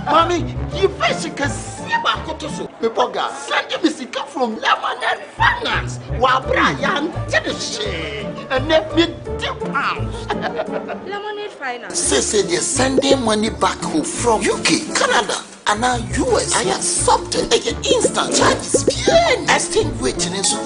Mommy, you basically see my cotoso. People got sending me sick from Lemonade Finance. While Brian did the shit and let me £2. Lemonade Finance. Say they're sending money back home from UK, Canada, and now US. I accept it. Instant charges. Extinguishing in so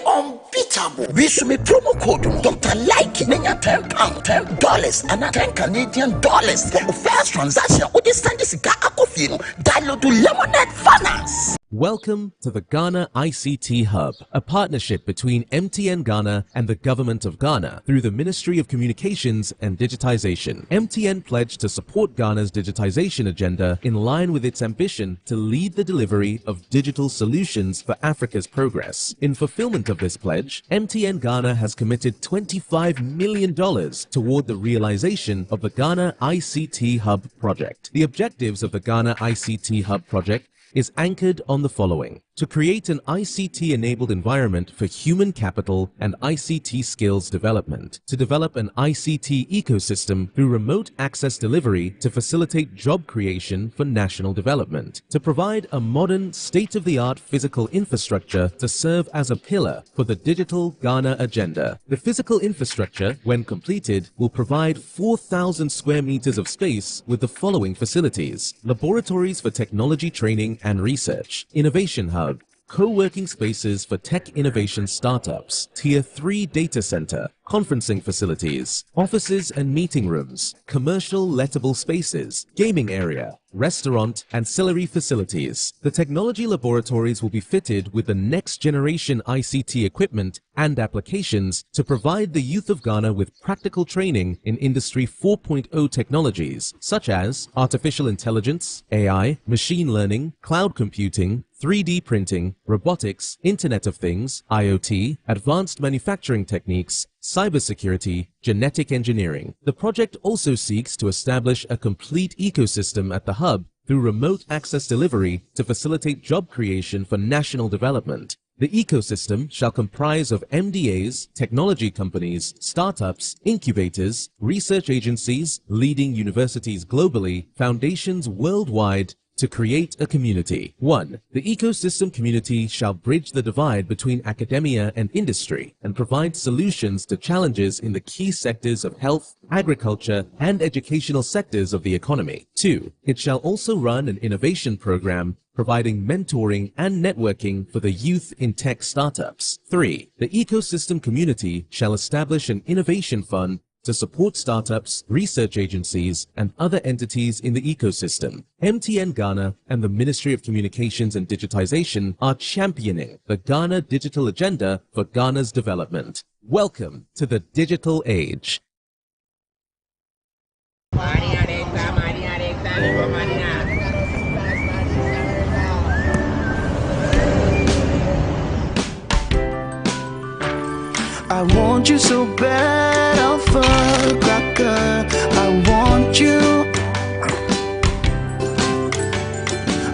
unbeatable. We should make promo code Dr. Like £10, $10, and $10 for the first transaction. What is this? Download to Lemonade Finance. Welcome to the Ghana ICT Hub, a partnership between MTN Ghana and the Government of Ghana through the Ministry of Communications and Digitization. MTN pledged to support Ghana's digitization agenda in line with its ambition to lead the delivery of digital solutions for Africa's progress. In fulfillment of this pledge, MTN Ghana has committed $25 million toward the realization of the Ghana ICT Hub project. The objectives of the Ghana ICT Hub project is anchored on the following: to create an ICT-enabled environment for human capital and ICT skills development, to develop an ICT ecosystem through remote access delivery to facilitate job creation for national development, to provide a modern, state-of-the-art physical infrastructure to serve as a pillar for the digital Ghana agenda. The physical infrastructure, when completed, will provide 4,000 square meters of space with the following facilities: laboratories for technology training and research, innovation hub, co-working spaces for tech innovation startups, Tier 3 data center, conferencing facilities, offices and meeting rooms, commercial lettable spaces, gaming area, restaurant, ancillary facilities. The technology laboratories will be fitted with the next generation ICT equipment and applications to provide the youth of Ghana with practical training in Industry 4.0 technologies such as artificial intelligence, AI, machine learning, cloud computing, 3D printing, robotics, Internet of Things, IoT, advanced manufacturing techniques, cybersecurity, genetic engineering. The project also seeks to establish a complete ecosystem at the hub through remote access delivery to facilitate job creation for national development. The ecosystem shall comprise of MDAs, technology companies, startups, incubators, research agencies, leading universities globally, foundations worldwide, to create a community. 1. The ecosystem community shall bridge the divide between academia and industry and provide solutions to challenges in the key sectors of health, agriculture, and educational sectors of the economy. 2. It shall also run an innovation program providing mentoring and networking for the youth in tech startups. 3. The ecosystem community shall establish an innovation fund to support startups, research agencies, and other entities in the ecosystem. MTN Ghana and the Ministry of Communications and Digitization are championing the Ghana digital agenda for Ghana's development. Welcome to the digital age. I want you so bad, Alpha Cracker. I want you.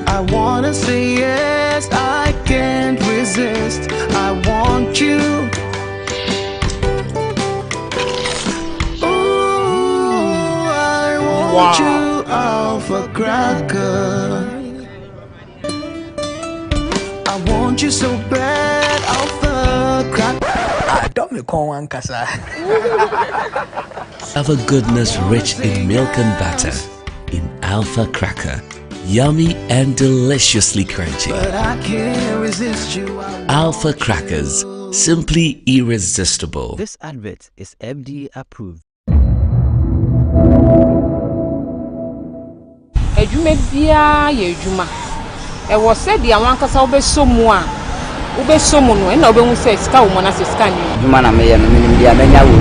I wanna say yes, I can't resist. I want you. Ooh, I want you, Alpha Cracker. I want you so bad, Alpha Cracker. Alpha goodness rich in milk and butter. In Alpha Cracker, yummy and deliciously crunchy. But I can't resist you. Alpha Crackers, simply irresistible. This advert is FDA approved. Ejuma bia ye ejuma. E wo said the awankasa obesomu a obesomu no e na obehu say sika wo na sika ni. Ejuma na me ye no minim dia menya wo.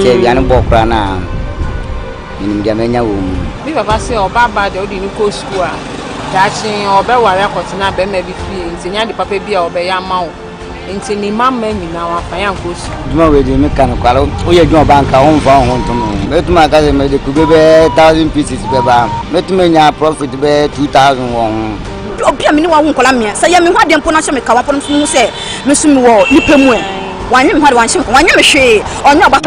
Che bia no bokra na minim dia menya wo. Bi baba say oba ba de odi ni ko school a Dachi or Bewara Cotina, maybe free, Sinya the Papa Bia or Bayamau. Into ni mama ni na wafanya ngosu. Juma we dey make kan kwalo. O ye juma bank a won fa won to me. Metuma ka se me dey ku be 1,000 pieces be ba. Metuma nya profit be 2,000 won. Obia me ni wa won kola me. Say ya me hwa dem po na hye me ka wa po no so say me so me wo nipa mu e. Wanye me hwa de wan hye wanye me hwe. Onye oba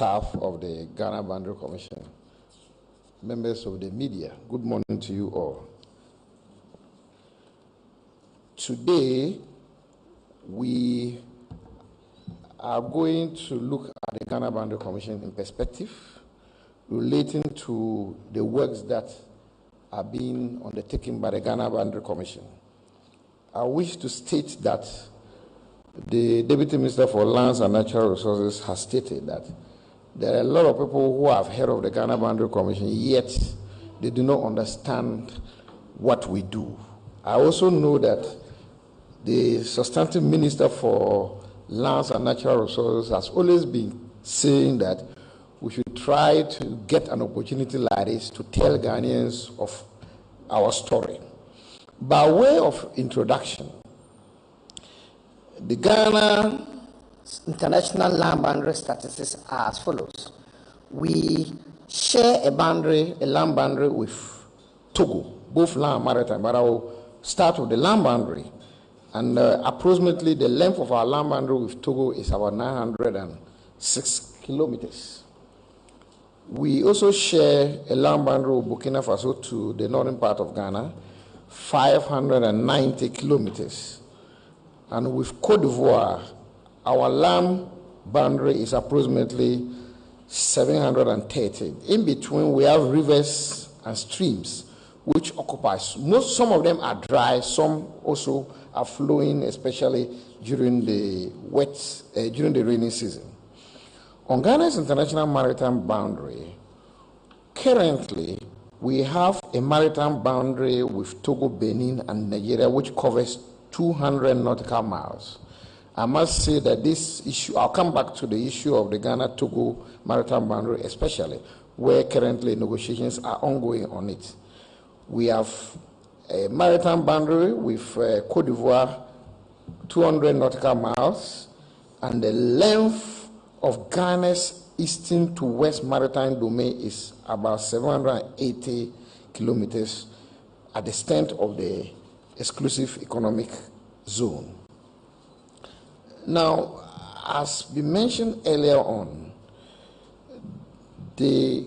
staff of the Ghana Boundary Commission, members of the media, good morning to you all. Today, we are going to look at the Ghana Boundary Commission in perspective relating to the works that are being undertaken by the Ghana Boundary Commission. I wish to state that the Deputy Minister for Lands and Natural Resources has stated that there are a lot of people who have heard of the Ghana Boundary Commission, yet they do not understand what we do. I also know that the Substantive Minister for Lands and Natural Resources has always been saying that we should try to get an opportunity like this to tell Ghanaians of our story. By way of introduction, the Ghana International Land Boundary Statistics are as follows. We share a land boundary with Togo, both land and maritime, but I will start with the land boundary. And approximately the length of our land boundary with Togo is about 906 kilometers. We also share a land boundary with Burkina Faso to the northern part of Ghana, 590 kilometers. And with Cote d'Ivoire, our land boundary is approximately 730. In between, we have rivers and streams, which occupies some of them are dry, some also are flowing, especially during the during the rainy season. On Ghana's international maritime boundary, currently we have a maritime boundary with Togo, Benin, and Nigeria, which covers 200 nautical miles. I must say that this issue, I'll come back to the issue of the Ghana-Togo maritime boundary, especially where currently negotiations are ongoing on it. We have a maritime boundary with Cote d'Ivoire, 200 nautical miles, and the length of Ghana's eastern to west maritime domain is about 780 kilometers at the extent of the exclusive economic zone. Now, as we mentioned earlier on, the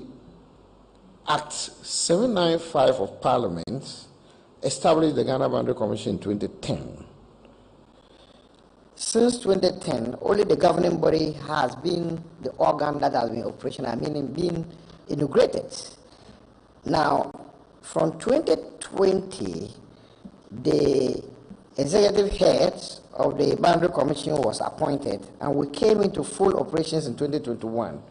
Act 795 of Parliament established the Ghana Boundary Commission in 2010. Since 2010, only the governing body has been the organ that has been operational, meaning been inaugurated. Now, from 2020, the executive heads of the Boundary Commission was appointed, and we came into full operations in 2021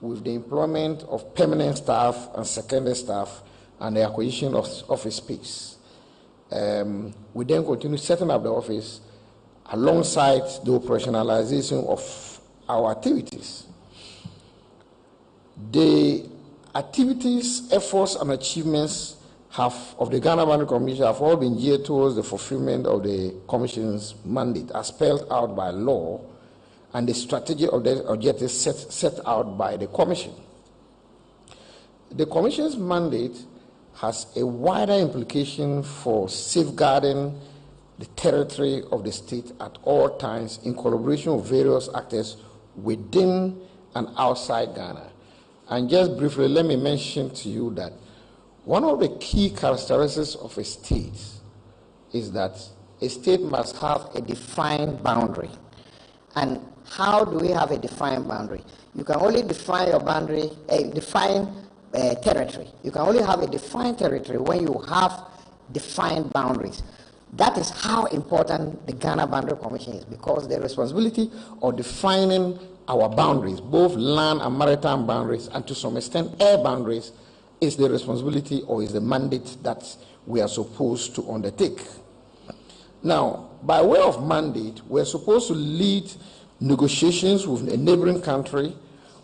with the employment of permanent staff and secondary staff and the acquisition of office space. We then continued setting up the office alongside the operationalization of our activities. The activities, efforts, and achievements of the Ghana Boundary Commission have all been geared towards the fulfillment of the Commission's mandate as spelled out by law and the strategic objectives set out by the Commission. The Commission's mandate has a wider implication for safeguarding the territory of the state at all times in collaboration with various actors within and outside Ghana. And just briefly, let me mention to you that one of the key characteristics of a state is that a state must have a defined boundary. And how do we have a defined boundary? You can only define your boundary, territory. You can only have a defined territory when you have defined boundaries. That is how important the Ghana Boundary Commission is, because the responsibility of defining our boundaries, both land and maritime boundaries, and to some extent air boundaries, is the responsibility or is the mandate that we are supposed to undertake. Now, by way of mandate, we are supposed to lead negotiations with a neighboring country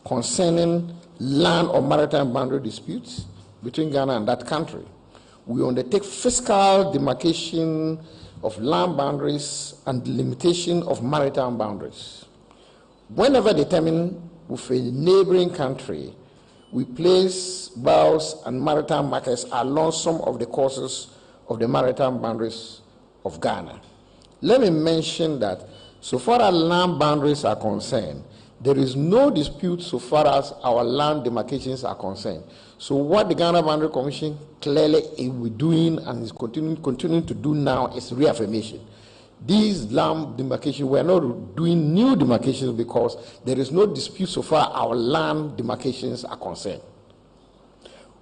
concerning land or maritime boundary disputes between Ghana and that country. We undertake fiscal demarcation of land boundaries and delimitation of maritime boundaries. Whenever determined with a neighboring country, we place bows and maritime markers along some of the courses of the maritime boundaries of Ghana. Let me mention that so far as land boundaries are concerned, there is no dispute so far as our land demarcations are concerned. So what the Ghana Boundary Commission clearly is doing and is continuing to do now is reaffirmation. These land demarcations, we are not doing new demarcations because there is no dispute so far our land demarcations are concerned.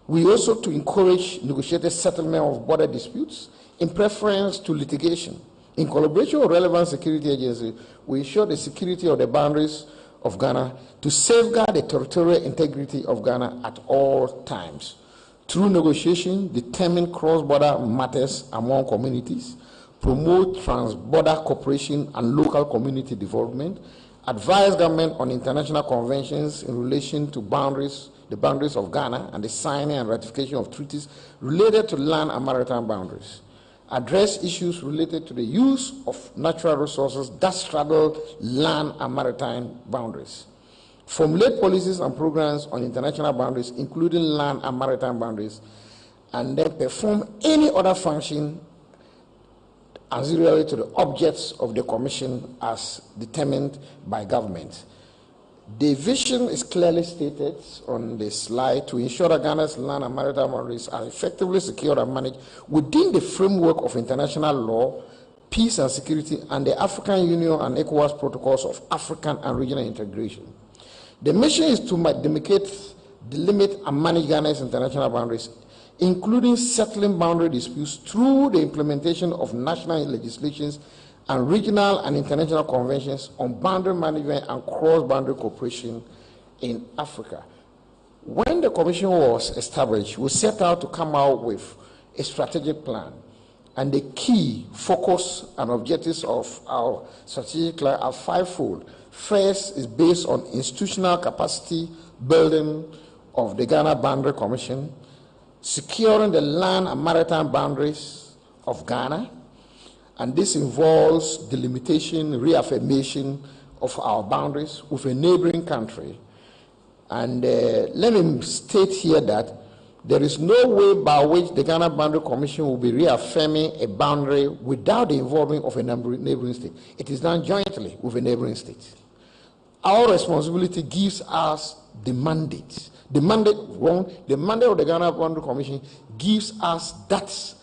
We also to encourage negotiated settlement of border disputes in preference to litigation. In collaboration with relevant security agencies, we ensure the security of the boundaries of Ghana to safeguard the territorial integrity of Ghana at all times. Through negotiation, determine cross-border matters among communities, promote trans-border cooperation and local community development, advise government on international conventions in relation to the boundaries of Ghana and the signing and ratification of treaties related to land and maritime boundaries, address issues related to the use of natural resources that straddle land and maritime boundaries, formulate policies and programs on international boundaries, including land and maritime boundaries, and then perform any other function auxiliary to the objects of the Commission as determined by government. The vision is clearly stated on the slide to ensure that Ghana's land and maritime boundaries are effectively secured and managed within the framework of international law, peace and security, and the African Union and ECOWAS protocols of African and regional integration. The mission is to delimit and manage Ghana's international boundaries, including settling boundary disputes through the implementation of national legislations and regional and international conventions on boundary management and cross-boundary cooperation in Africa. When the Commission was established, we set out to come out with a strategic plan, and the key focus and objectives of our strategic plan are fivefold. First is based on institutional capacity building of the Ghana Boundary Commission, securing the land and maritime boundaries of Ghana, and this involves delimitation, reaffirmation of our boundaries with a neighboring country. And let me state here that there is no way by which the Ghana Boundary Commission will be reaffirming a boundary without the involvement of a neighboring state. It is done jointly with a neighboring state. Our responsibility gives us the mandate. The mandate of the Ghana Boundary Commission gives us that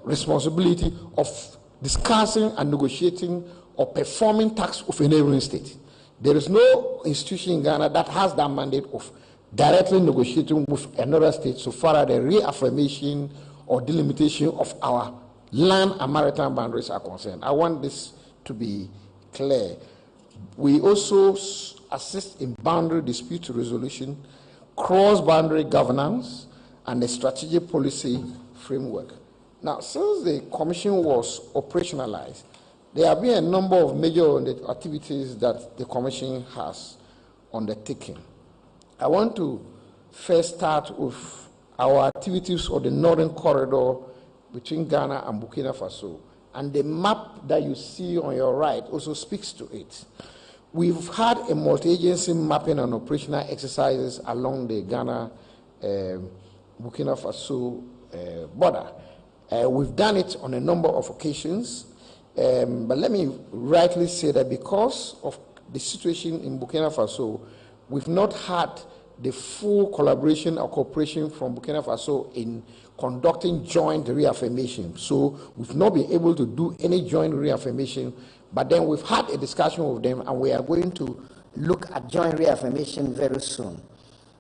responsibility of discussing and negotiating or performing tasks of a neighboring state. There is no institution in Ghana that has that mandate of directly negotiating with another state so far as the reaffirmation or delimitation of our land and maritime boundaries are concerned. I want this to be clear. We also assist in boundary dispute resolution, cross-boundary governance, and a strategic policy framework. Now, since the commission was operationalized, there have been a number of major activities that the commission has undertaken. I want to first start with our activities on the northern corridor between Ghana and Burkina Faso. And the map that you see on your right also speaks to it. We've had a multi-agency mapping and operational exercises along the Ghana Burkina Faso border. We've done it on a number of occasions, but let me rightly say that because of the situation in Burkina Faso, we've not had the full collaboration or cooperation from Burkina Faso in conducting joint reaffirmation. So we've not been able to do any joint reaffirmation, but then we've had a discussion with them, and we are going to look at joint reaffirmation very soon.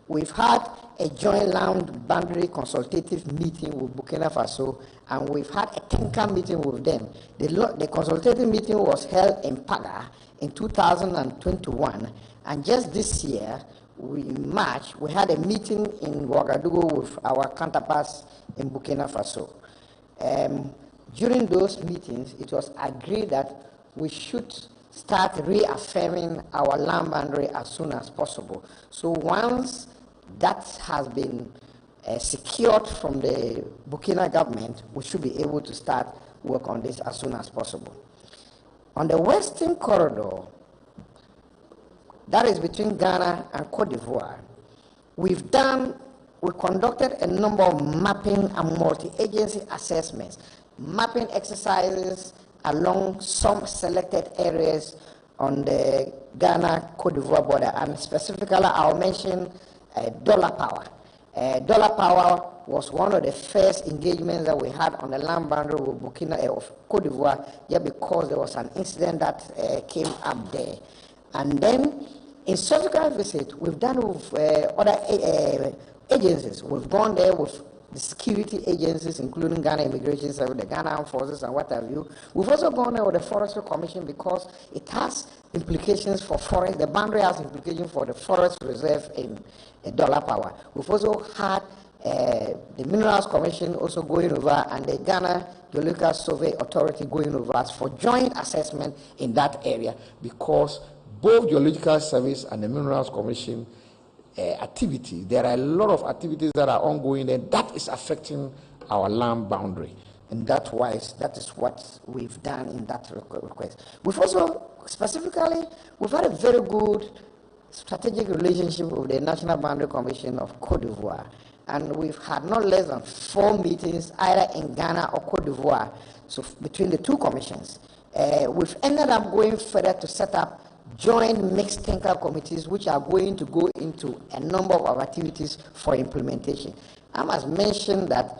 We've had a joint land boundary consultative meeting with Burkina Faso, and we've had a technical meeting with them. The consultative meeting was held in Paga in 2021, and just this year, in March, we had a meeting in Ouagadougou with our counterparts in Burkina Faso. During those meetings, it was agreed that we should start reaffirming our land boundary as soon as possible. So once that has been secured from the Burkina government, we should be able to start work on this as soon as possible. On the western corridor, that is between Ghana and Cote d'Ivoire, we conducted a number of mapping and multi-agency assessments, mapping exercises along some selected areas on the Ghana-Cote d'Ivoire border, and specifically I'll mention dollar power. Dollar power was one of the first engagements that we had on the land boundary with of Cote d'Ivoire, just because there was an incident that came up there. And then in subsequent visit, we've done with other agencies. We've gone there with the security agencies, including Ghana Immigration Service, the Ghana Armed Forces, and what have you. We've also gone there with the Forestry Commission because it has implications for forest. The boundary has implications for the forest reserve in dollar power. We've also had the Minerals Commission also going over, and the Ghana Geological Survey Authority going over us for joint assessment in that area, because both Geological Service and the Minerals Commission activity, there are a lot of activities that are ongoing, and that is affecting our land boundary. And that is what we've done in that request. We've also, specifically, we've had a very good strategic relationship with the National Boundary Commission of Cote d'Ivoire. And we've had not less than 4 meetings either in Ghana or Cote d'Ivoire, so between the two commissions. We've ended up going further to set up joint mixed technical committees, which are going to go into a number of activities for implementation. I must mention that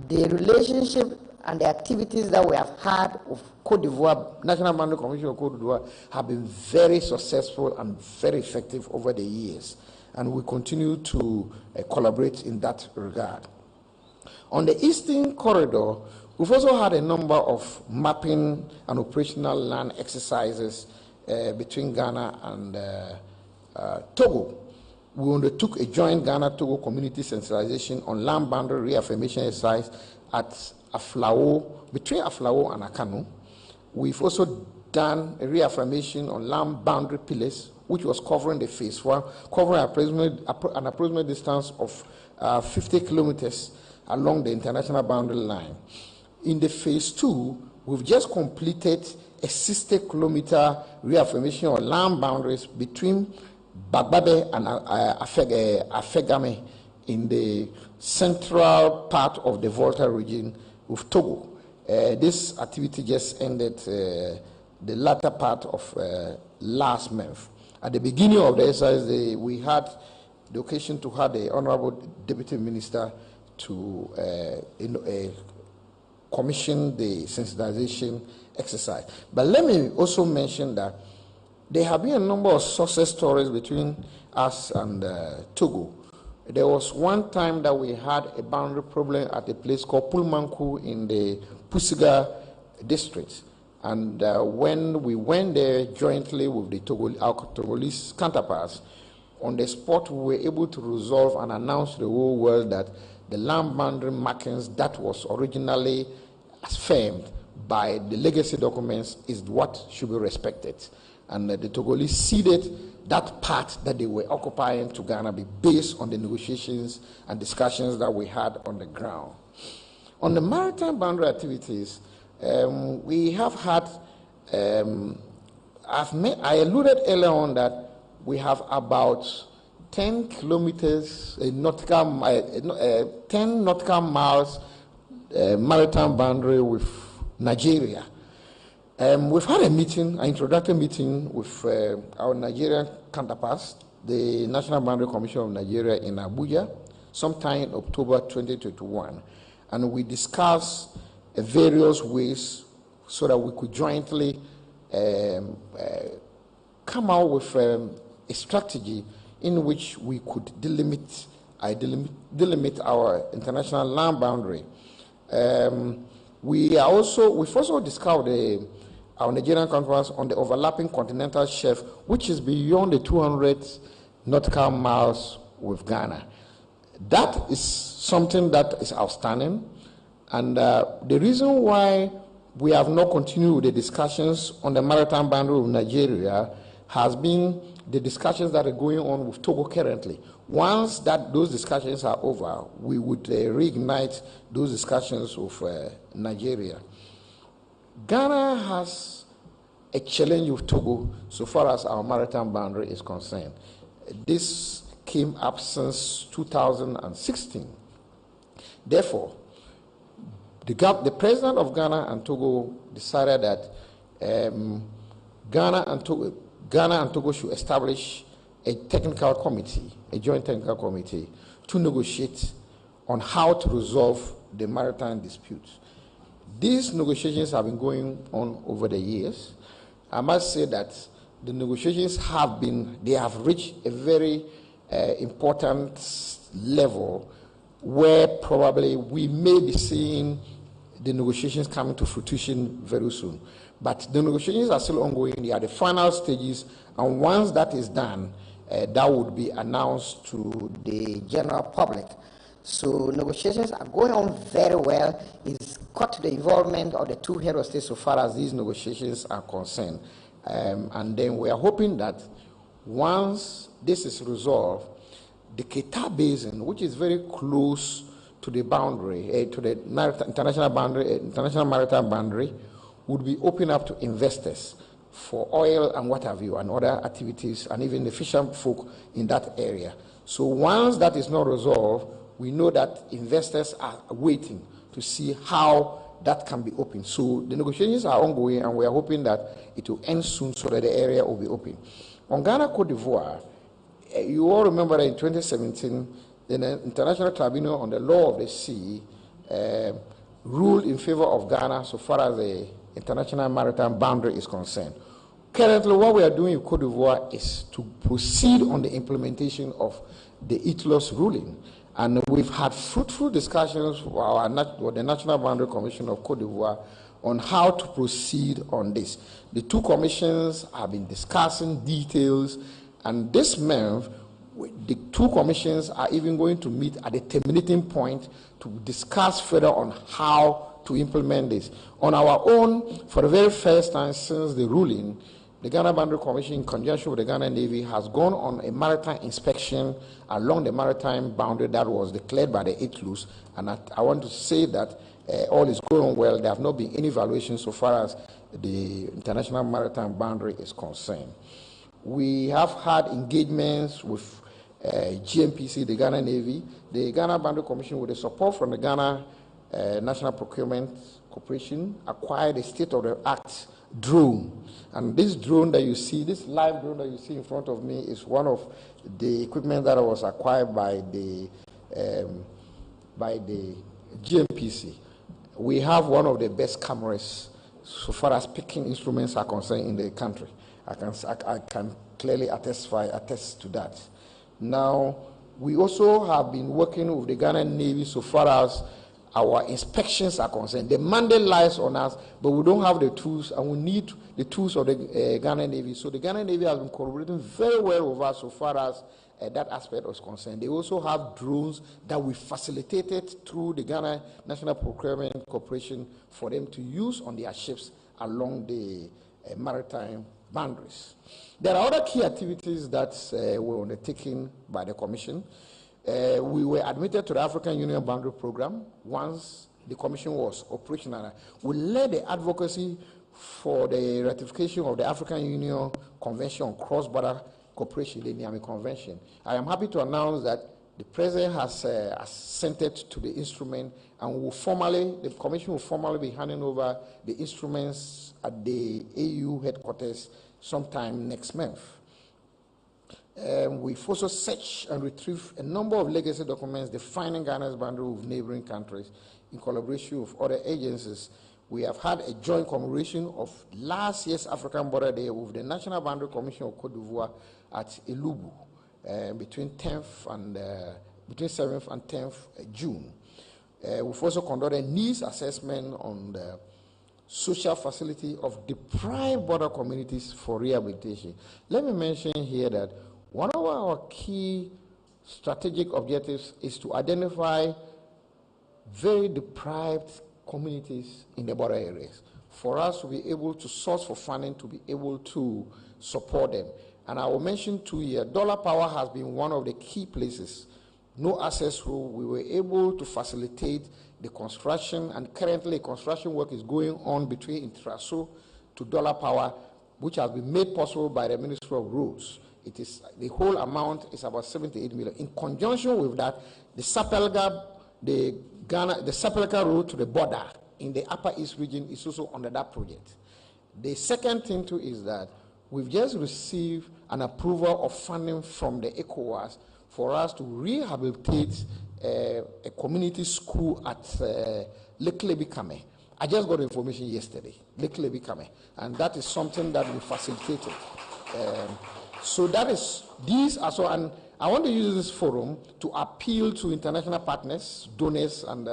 the relationship and the activities that we have had with Cote d'Ivoire, National Boundary Commission of Cote d'Ivoire, have been very successful and very effective over the years, and we continue to collaborate in that regard. On the eastern corridor, we've also had a number of mapping and operational land exercises between Ghana and Togo. We undertook a joint Ghana-Togo community sensitization on land boundary reaffirmation exercise at Aflao, between Aflao and Akano. We've also done a reaffirmation on land boundary pillars, which was covering the phase 1, covering an approximate distance of 50 kilometers along the international boundary line. In the phase 2, we've just completed a 60-kilometer reaffirmation of land boundaries between Bagbabe and Afegame in the central part of the Volta region of Togo. This activity just ended the latter part of last month. At the beginning of the exercise, we had the occasion to have the Honorable Deputy Minister to commission the sensitization exercise. But let me also mention that there have been a number of success stories between us and Togo. There was one time that we had a boundary problem at a place called Pulmanku in the Pusiga district. And when we went there jointly with the our Togolese counterparts, on the spot we were able to resolve and announce to the whole world that the land boundary markings that was originally affirmed by the legacy documents is what should be respected. And the Togolese ceded that part that they were occupying to Ghana based on the negotiations and discussions that we had on the ground. On the maritime boundary activities, we have had, I alluded earlier on that we have about 10 kilometers, 10 nautical miles maritime boundary with Nigeria. We've had a meeting, an introductory meeting with our Nigerian counterparts, the National Boundary Commission of Nigeria in Abuja, sometime in October 2021. And we discussed various ways so that we could jointly come out with a strategy in which we could delimit our international land boundary. We've also discovered our Nigerian counterparts on the overlapping continental shelf, which is beyond the 200 nautical miles with Ghana. That is something that is outstanding, and the reason why we have not continued with the discussions on the maritime boundary of Nigeria has been the discussions that are going on with Togo currently. Once those discussions are over, we would reignite those discussions with Nigeria. Ghana has a challenge with Togo so far as our maritime boundary is concerned. This came up since 2016. Therefore, the president of Ghana and Togo decided that Ghana and Togo should establish a technical committee, a joint technical committee, to negotiate on how to resolve the maritime disputes. These negotiations have been going on over the years. I must say that the negotiations have reached a very important level where probably we may be seeing the negotiations coming to fruition very soon. But the negotiations are still ongoing. They are the final stages, and once that is done, that would be announced to the general public. So negotiations are going on very well. It's got to the involvement of the two head of states so far as these negotiations are concerned. And then we are hoping that once this is resolved, the Keita Basin, which is very close to the boundary, to the international maritime boundary, would be open up to investors for oil and what have you, and other activities, and even the fishermen folk in that area. So once that is not resolved, we know that investors are waiting to see how that can be open. So the negotiations are ongoing, and we are hoping that it will end soon so that the area will be open. On Ghana, Cote d'Ivoire, you all remember that in 2017, the International Tribunal on the Law of the Sea ruled in favor of Ghana so far as the international maritime boundary is concerned. Currently, what we are doing in Cote d'Ivoire is to proceed on the implementation of the ITLOS ruling. And we've had fruitful discussions with the National Boundary Commission of Cote d'Ivoire on how to proceed on this. The two commissions have been discussing details, and this month, the two commissions are even going to meet at the terminating point to discuss further on how to implement this. On our own, for the very first time since the ruling, the Ghana Boundary Commission, in conjunction with the Ghana Navy, has gone on a maritime inspection along the maritime boundary that was declared by the ITLOS. And I want to say that all is going on well. There have not been any violations so far as the international maritime boundary is concerned. We have had engagements with GMPC, the Ghana Navy, the Ghana Boundary Commission, with the support from the Ghana National Procurement Corporation, acquired a state-of-the-art drone. And this drone that you see, this live drone that you see in front of me, is one of the equipment that was acquired by the GMPC. We have one of the best cameras so far as picking instruments are concerned in the country. I can clearly attest to that. Now, we also have been working with the Ghana Navy so far as our inspections are concerned. The mandate lies on us, but we don't have the tools, and we need the tools of the Ghana Navy. So the Ghana Navy has been cooperating very well with us so far as that aspect was concerned. They also have drones that we facilitated through the Ghana National Procurement Corporation for them to use on their ships along the maritime boundaries. There are other key activities that were undertaken by the Commission. We were admitted to the African Union Boundary Program once the Commission was operational. We led the advocacy for the ratification of the African Union Convention on Cross-Border Cooperation, the Niamey Convention. I am happy to announce that the President has assented to the instrument, and the Commission will formally be handing over the instruments at the AU headquarters sometime next month. We've also searched and retrieved a number of legacy documents defining Ghana's boundary with neighboring countries in collaboration with other agencies. We have had a joint commemoration of last year's African Border Day with the National Boundary Commission of Côte d'Ivoire at Elubu between 7th and 10th June. We've also conducted needs assessment on the social facility of deprived border communities for rehabilitation. Let me mention here that one of our key strategic objectives is to identify very deprived communities in the border areas for us to be able to source for funding to be able to support them. And I will mention 2 here. Dollar Power has been one of the key places. No access rule, we were able to facilitate the construction, and currently construction work is going on between Intraso to Dollar Power, which has been made possible by the Ministry of Roads. It is, the whole amount is about 78 million. In conjunction with that, the Sapelga road to the border in the Upper East region is also under that project. The second thing too is that we've just received an approval of funding from the ECOWAS for us to rehabilitate a community school at Lake Lebikame. I just got information yesterday, Lake Lebikame, and that is something that we facilitated. So that is, these are so, and I want to use this forum to appeal to international partners, donors, and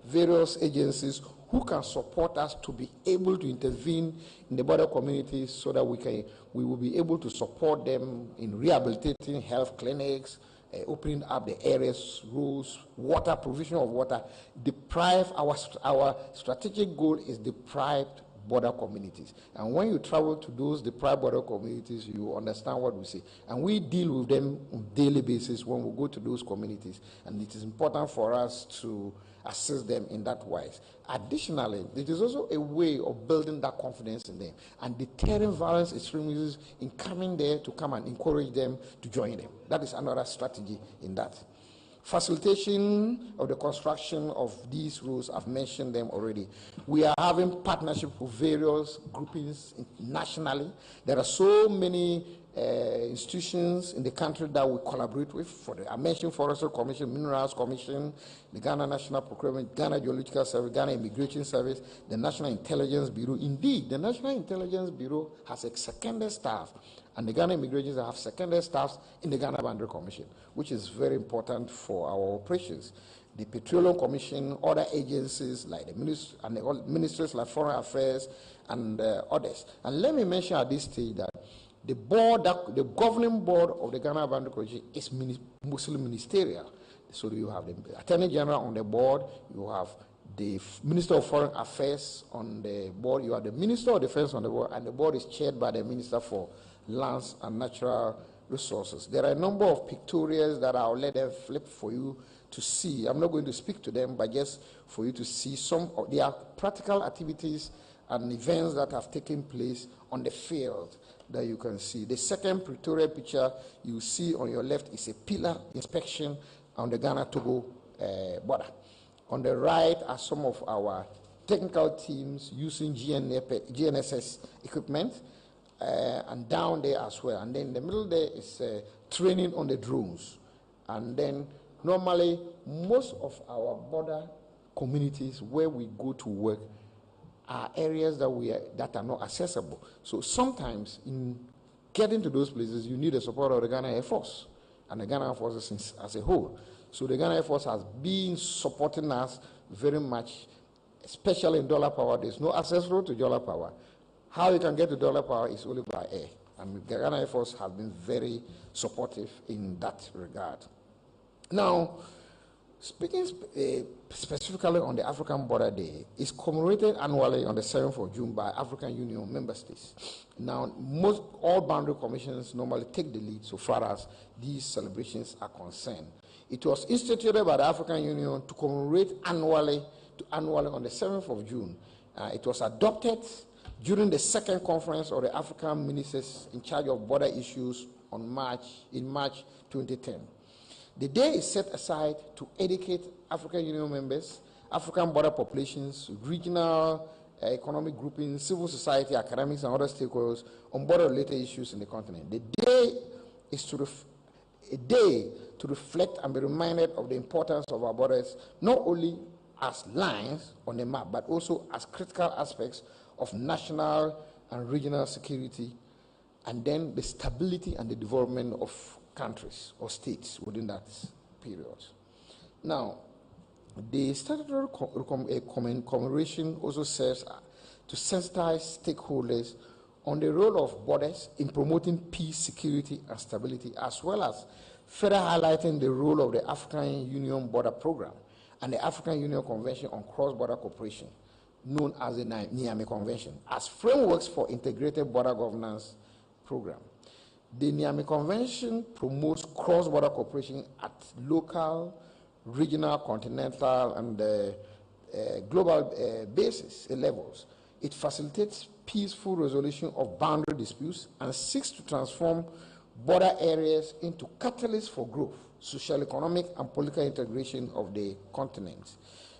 various agencies who can support us to be able to intervene in the border communities so that we will be able to support them in rehabilitating health clinics, opening up the areas, roads, water, provision of water. Our strategic goal is deprived border communities. And when you travel to those deprived border communities, you understand what we say. And we deal with them on a daily basis when we go to those communities. And it is important for us to assist them in that wise. Additionally, it is also a way of building that confidence in them and deterring violence extremists in coming there to come and encourage them to join them. That is another strategy in that. Facilitation of the construction of these roads, I've mentioned them already. We are having partnership with various groupings nationally. There are so many institutions in the country that we collaborate with. I mentioned Forestry Commission, Minerals Commission, the Ghana National Procurement, Ghana Geological Service, Ghana Immigration Service, the National Intelligence Bureau. Indeed, the National Intelligence Bureau has a seconded staff, and the Ghana Immigration have seconded staffs in the Ghana Boundary Commission, which is very important for our operations. The Petroleum Commission, other agencies like the ministries like Foreign Affairs and others. And let me mention at this stage that the governing board of the Ghana Boundary Commission is mostly ministerial. So you have the Attorney General on the board, you have the Minister of Foreign Affairs on the board, you have the Minister of Defense on the board, and the board is chaired by the Minister for Lands and Natural Resources. There are a number of pictorials that I'll let them flip for you to see. I'm not going to speak to them, but just for you to see some of their practical activities and events that have taken place on the field that you can see. The second pictorial picture you see on your left is a pillar inspection on the Ghana-Togo border. On the right are some of our technical teams using GNSS equipment, and down there as well. And then in the middle there is training on the drones. And then normally most of our border communities where we go to work are areas that are not accessible. So sometimes in getting to those places, you need the support of the Ghana Air Force and the Ghana Air Force as a whole. So the Ghana Air Force has been supporting us very much, especially in dollar power. There's no access road to dollar power. How you can get to dollar power is only by air. And the Ghana Air Force has been very supportive in that regard. Now, speaking specifically on the African Border Day, is commemorated annually on the 7th of June by African Union member states. Now, all boundary commissions normally take the lead so far as these celebrations are concerned. It was instituted by the African Union to commemorate annually on the 7th of June. It was adopted during the second conference of the African ministers in charge of border issues in March 2010. The day is set aside to educate African Union members, African border populations, regional economic groupings, civil society, academics, and other stakeholders on border-related issues in the continent. The day is a day to reflect and be reminded of the importance of our borders, not only as lines on the map, but also as critical aspects of national and regional security, and then the stability and the development of countries or states within that period. Now, the statutory commemoration also serves to sensitize stakeholders on the role of borders in promoting peace, security, and stability, as well as further highlighting the role of the African Union Border Program and the African Union Convention on Cross-Border Cooperation, known as the Niamey Convention, as frameworks for integrated border governance program. The Niamey Convention promotes cross-border cooperation at local, regional, continental, and global basis levels. It facilitates peaceful resolution of boundary disputes and seeks to transform border areas into catalysts for growth, social, economic, and political integration of the continent.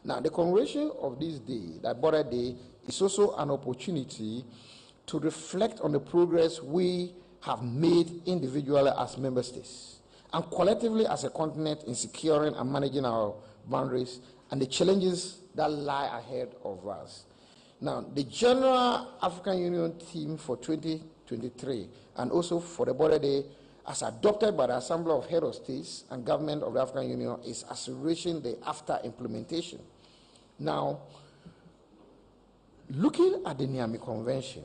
Now, the commemoration of this day, that Border Day, is also an opportunity to reflect on the progress we have made individually as member states and collectively as a continent in securing and managing our boundaries and the challenges that lie ahead of us. Now, the general African Union theme for 2023 and also for the Border Day, as adopted by the Assembly of Heads of States and Government of the African Union, is acceleration the after implementation. Now, looking at the Niamey Convention,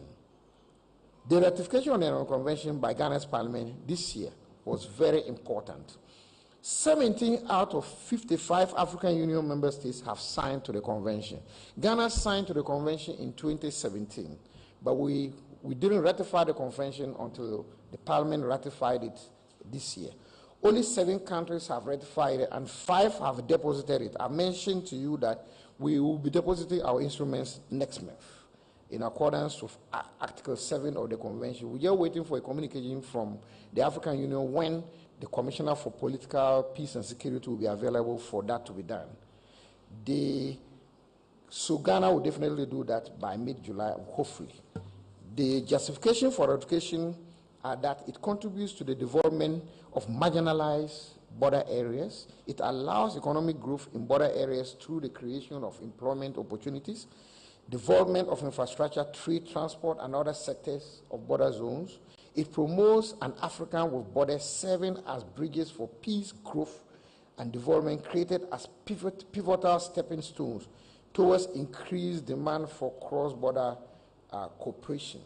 the ratification of the Niamey Convention by Ghana's Parliament this year was very important. 17 out of 55 African Union member states have signed to the convention. Ghana signed to the convention in 2017, but we didn't ratify the convention until the Parliament ratified it this year. Only 7 countries have ratified it and 5 have deposited it. I mentioned to you that we will be depositing our instruments next month in accordance with Article 7 of the convention. We are waiting for a communication from the African Union when the Commissioner for Political Peace and Security will be available for that to be done. So Ghana will definitely do that by mid-July, hopefully. The justification for ratification are that it contributes to the development of marginalized border areas. It allows economic growth in border areas through the creation of employment opportunities, development of infrastructure, trade, transport, and other sectors of border zones. It promotes an Africa with borders serving as bridges for peace, growth, and development, created as pivotal stepping stones towards increased demand for cross-border cooperation.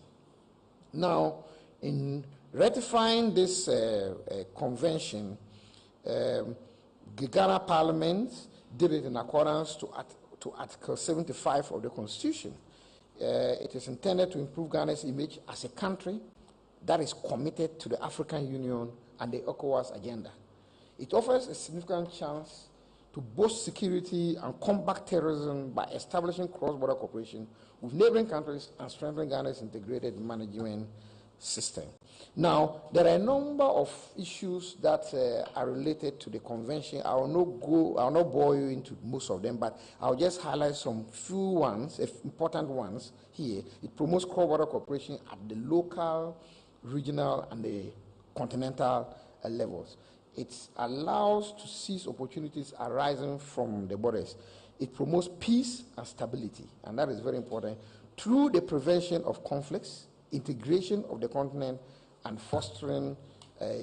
Now, in ratifying this convention, the Ghana Parliament did it in accordance to Article 75 of the Constitution. It is intended to improve Ghana's image as a country that is committed to the African Union and the ECOWAS agenda. It offers a significant chance to boost security and combat terrorism by establishing cross-border cooperation with neighboring countries and strengthening Ghana's integrated management system. Now, there are a number of issues that are related to the convention. I will not bore you into most of them, but I'll just highlight some few ones, important ones here. It promotes cross-border cooperation at the local, regional, and the continental levels. It allows to seize opportunities arising from the borders. It promotes peace and stability, and that is very important, through the prevention of conflicts, integration of the continent, and fostering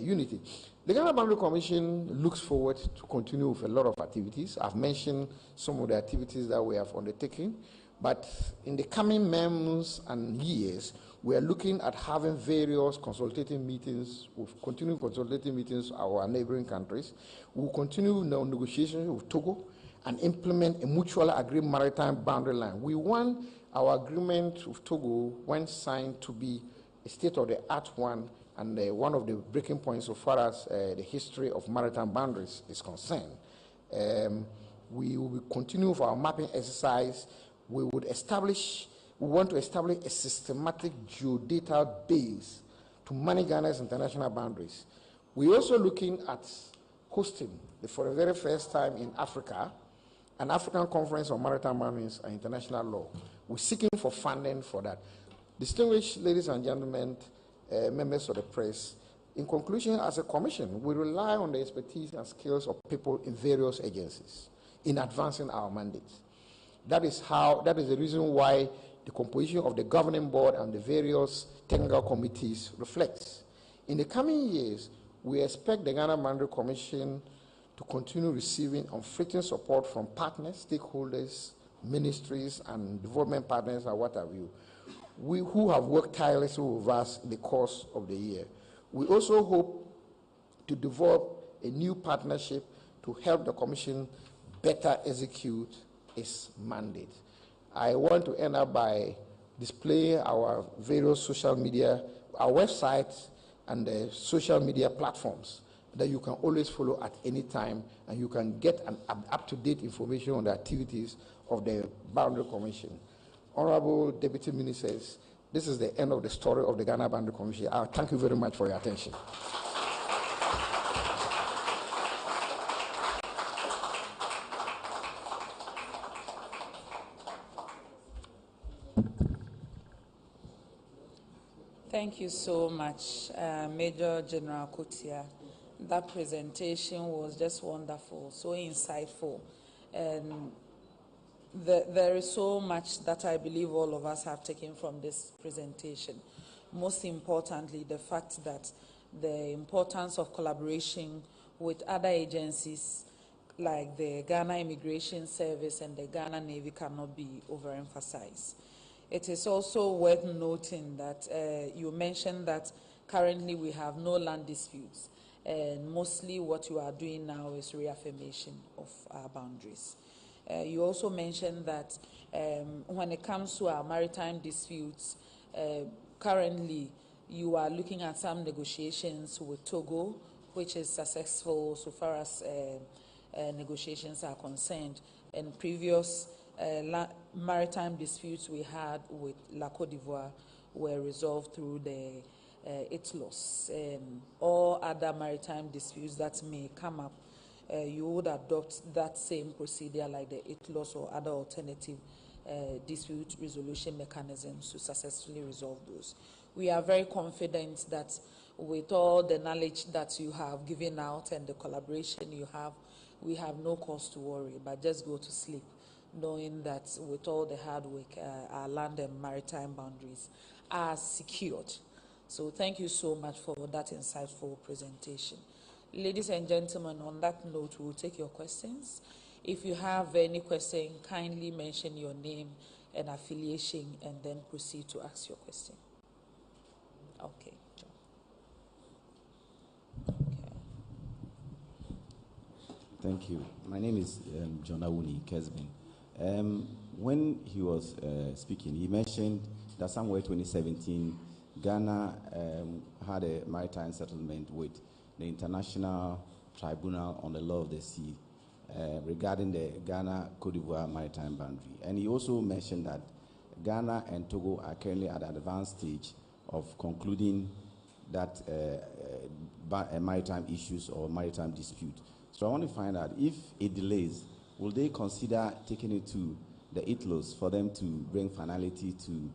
unity. The Ghana Boundary Commission looks forward to continue with a lot of activities. I've mentioned some of the activities that we have undertaken, but in the coming months and years, we are looking at having various consultative meetings, with continuing consultative meetings with our neighboring countries. We'll continue now negotiations with Togo and implement a mutually agreed maritime boundary line. We want our agreement with Togo, when signed, to be a state-of-the-art one, and one of the breaking points so far as the history of maritime boundaries is concerned. We will continue with our mapping exercise. We want to establish a systematic geodata base to manage Ghana's international boundaries. We're also looking at hosting, for the very first time in Africa, an African Conference on Maritime Boundaries and International Law. We're seeking for funding for that. Distinguished ladies and gentlemen, members of the press, in conclusion, as a commission, we rely on the expertise and skills of people in various agencies in advancing our mandates. That is the reason why the composition of the governing board and the various technical committees reflects. In the coming years, we expect the Ghana Boundary Commission to continue receiving unflinching support from partners, stakeholders, ministries, and development partners, and what have you, who have worked tirelessly with us in the course of the year. We also hope to develop a new partnership to help the Commission better execute its mandate. I want to end up by displaying our various social media, our website, and the social media platforms that you can always follow at any time, and you can get an up-to-date information on the activities of the Boundary Commission. Honorable Deputy Ministers, this is the end of the story of the Ghana Boundary Commission. I thank you very much for your attention. Thank you so much, Major General Kotia. That presentation was just wonderful, so insightful, and there is so much that I believe all of us have taken from this presentation. Most importantly, the fact that the importance of collaboration with other agencies like the Ghana Immigration Service and the Ghana Navy cannot be overemphasized. It is also worth noting that you mentioned that currently we have no land disputes, and mostly what you are doing now is reaffirmation of our boundaries. You also mentioned that when it comes to our maritime disputes, currently you are looking at some negotiations with Togo, which is successful so far as negotiations are concerned, and previous maritime disputes we had with La Côte d'Ivoire were resolved through the ITLOS. All other maritime disputes that may come up, you would adopt that same procedure like the ITLOS or other alternative dispute resolution mechanisms to successfully resolve those. We are very confident that with all the knowledge that you have given out and the collaboration you have, we have no cause to worry, but just go to sleep knowing that with all the hard work, our land and maritime boundaries are secured. So thank you so much for that insightful presentation. Ladies and gentlemen, on that note, we'll take your questions. If you have any question, kindly mention your name and affiliation and then proceed to ask your question. Okay. Thank you. My name is John Awuni Kesbin. When he was speaking, he mentioned that somewhere 2017, Ghana had a maritime settlement with the International Tribunal on the Law of the Sea regarding the Ghana-Côte d'Ivoire maritime boundary. And he also mentioned that Ghana and Togo are currently at an advanced stage of concluding that maritime issues or maritime dispute. So I want to find out if it delays, will they consider taking it to the ITLOS for them to bring finality to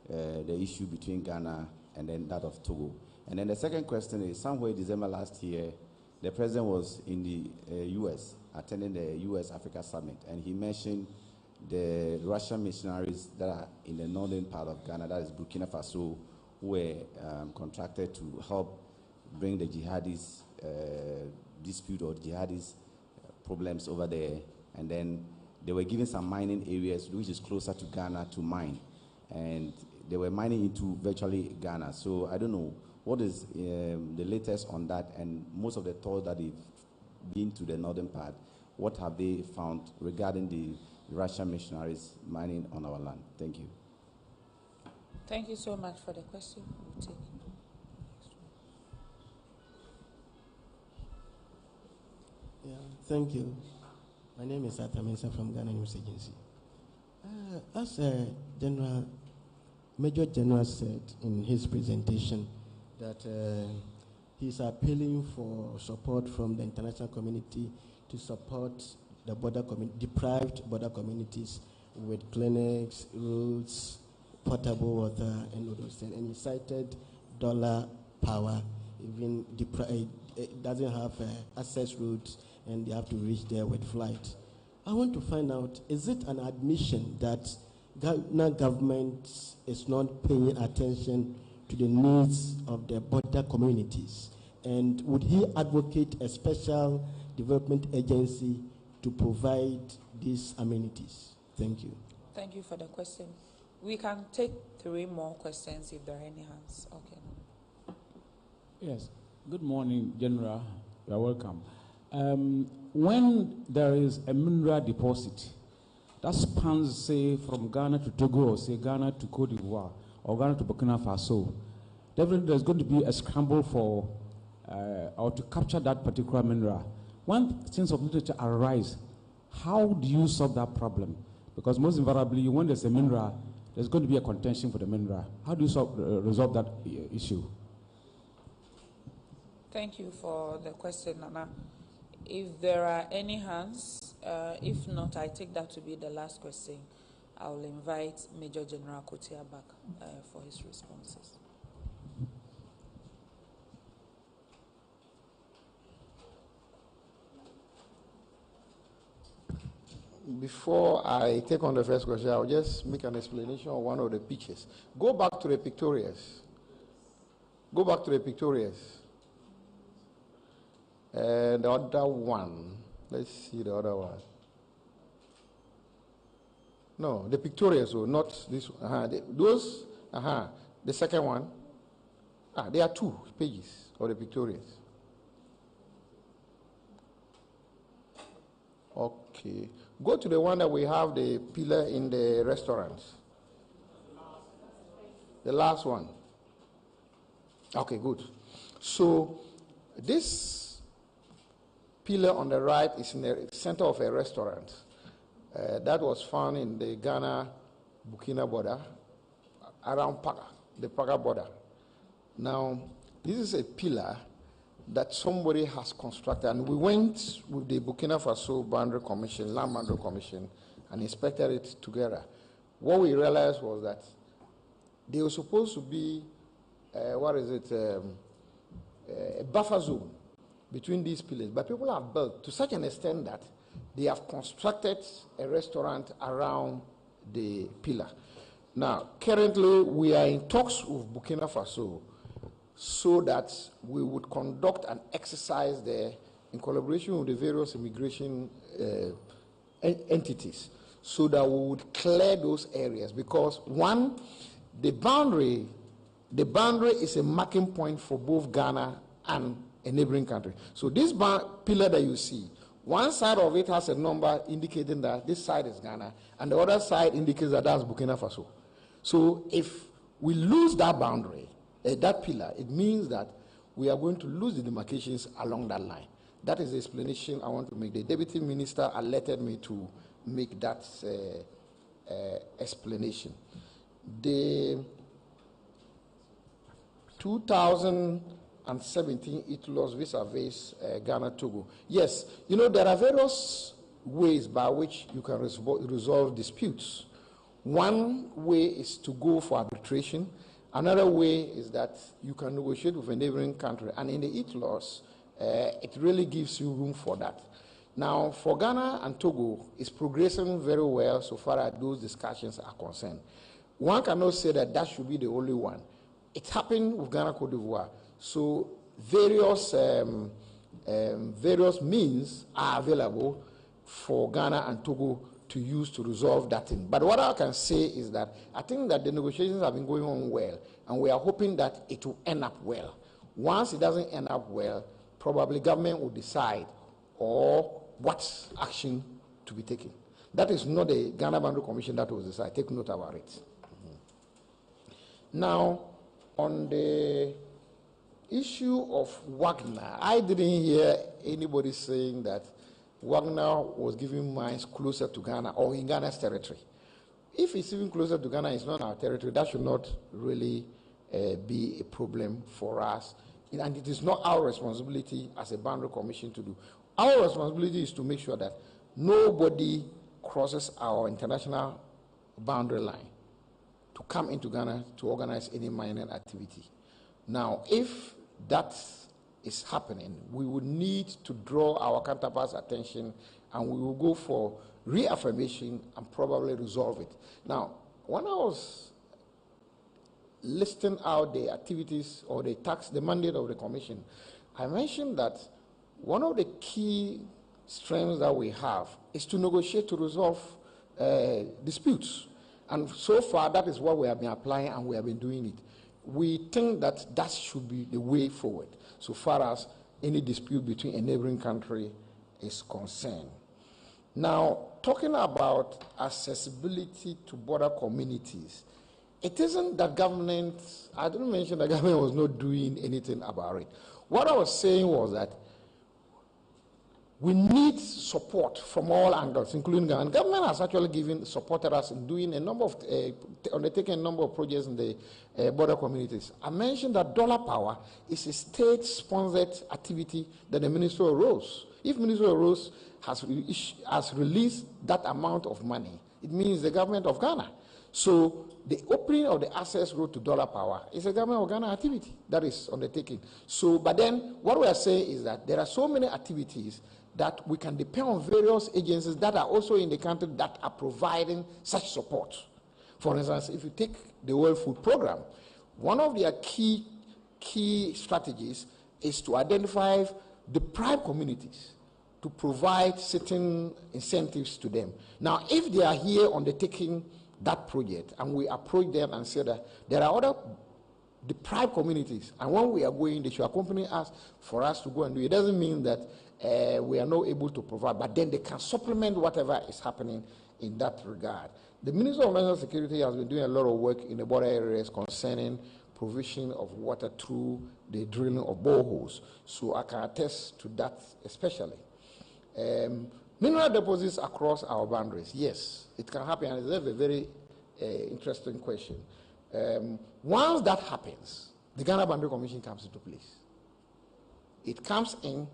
the issue between Ghana and then that of Togo? And then the second question is, somewhere December last year, the president was in the U.S., attending the U.S. Africa Summit, and he mentioned the Russian missionaries that are in the northern part of Ghana, that is Burkina Faso, who were contracted to help bring the jihadist dispute or jihadist problems over there, and then they were given some mining areas which is closer to Ghana to mine, and they were mining into virtually Ghana. So I don't know what is the latest on that, and most of the tours that they've been to the northern part, what have they found regarding the Russian missionaries mining on our land? Thank you. Thank you so much for the question. We'll take Thank you. My name is Atamensa from Ghana News Agency. As Major General said in his presentation, that he's appealing for support from the international community to support the deprived border communities with clinics, roads, potable water, and all those things. And he cited dollar power, even it doesn't have access routes, and they have to reach there with flight. I want to find out, is it an admission that Ghana government is not paying attention to the needs of the border communities? And would he advocate a special development agency to provide these amenities? Thank you. Thank you for the question. We can take 3 more questions if there are any hands. Okay. Yes. Good morning, General. You are welcome. When there is a mineral deposit that spans, say, from Ghana to Togo, or say Ghana to Cote d'Ivoire, or Ghana to Burkina Faso, definitely there's going to be a scramble for or to capture that particular mineral. When things of literature arise, how do you solve that problem? Because most invariably, when there's a mineral, there's going to be a contention for the mineral. How do you resolve that issue? Thank you for the question, Nana. If there are any hands, if not, I take that to be the last question. I will invite Major General Kotia back for his responses. Before I take on the first question, I'll just make an explanation of one of the pictures. Go back to the pictorials. Go back to the pictorials. The other one. Let's see the other one. No, the pictorials, so not this one. The second one. There are 2 pages of the pictorials. Okay. Go to the one that we have the pillar in the restaurant. The last one. Okay, good. So this pillar on the right is in the center of a restaurant that was found in the Ghana-Burkina border around Paga, the Paga border. Now, this is a pillar that somebody has constructed, and we went with the Burkina Faso Boundary Commission, Land Boundary Commission, and inspected it together. What we realized was that they were supposed to be, a buffer zone between these pillars, but people have built to such an extent that they have constructed a restaurant around the pillar. Now, currently, we are in talks with Burkina Faso so that we would conduct an exercise there in collaboration with the various immigration entities so that we would clear those areas, because one, the boundary is a marking point for both Ghana and a neighboring country. So this pillar that you see, one side of it has a number indicating that this side is Ghana, and the other side indicates that that's Burkina Faso. So if we lose that boundary, that pillar, it means that we are going to lose the demarcations along that line. That is the explanation I want to make. The Deputy Minister alerted me to make that explanation. The 2017 ITLOS vis-a-vis Ghana-Togo. Yes, you know, there are various ways by which you can resolve disputes. One way is to go for arbitration. Another way is that you can negotiate with a neighboring country. And in the ITLOS, it really gives you room for that. Now, for Ghana and Togo, it's progressing very well so far as those discussions are concerned. One cannot say that that should be the only one. It happened with Ghana, Cote d'Ivoire. So various means are available for Ghana and Togo to use to resolve that thing. But what I can say is that I think that the negotiations have been going on well, and we are hoping that it will end up well. Once it doesn't end up well, probably government will decide or what action to be taken. That is not the Ghana Boundary Commission that will decide. Take note about it. Now, on the issue of Wagner, I didn't hear anybody saying that Wagner was giving mines closer to Ghana or in Ghana's territory. If it's even closer to Ghana, it's not our territory, that should not really be a problem for us. And it is not our responsibility as a boundary commission to do. Our responsibility is to make sure that nobody crosses our international boundary line to come into Ghana to organize any mining activity. Now, if that is happening, we would need to draw our counterparts' attention, and we will go for reaffirmation and probably resolve it. Now, when I was listing out the activities or the mandate of the commission, I mentioned that one of the key strengths that we have is to negotiate to resolve disputes. And so far, that is what we have been applying, and we have been doing it. We think that that should be the way forward, so far as any dispute between a neighboring country is concerned. Now, talking about accessibility to border communities, it isn't that government, I didn't mention that government was not doing anything about it. What I was saying was that we need support from all angles, including Ghana. Government has actually supported us in doing a number of, undertaking a number of projects in the border communities. I mentioned that Dollar Power is a state-sponsored activity that the Ministry of Roads. If Ministry of Roads has released that amount of money, it means the government of Ghana. So the opening of the access road to Dollar Power is a government of Ghana activity that is undertaken. So, but then what we are saying is that there are so many activities that we can depend on various agencies that are also in the country that are providing such support. For instance, if you take the World Food Program, one of their key strategies is to identify deprived communities to provide certain incentives to them. Now, if they are here undertaking that project, and we approach them and say that there are other deprived communities, and when we are going, they should accompany us for us to go and do it. It doesn't mean that we are not able to provide, but then they can supplement whatever is happening in that regard. The Minister of National Security has been doing a lot of work in the border areas concerning provision of water through the drilling of boreholes. So I can attest to that especially. Mineral deposits across our boundaries, yes, it can happen, and it's a very interesting question. Once that happens, the Ghana Boundary Commission comes into place. It comes in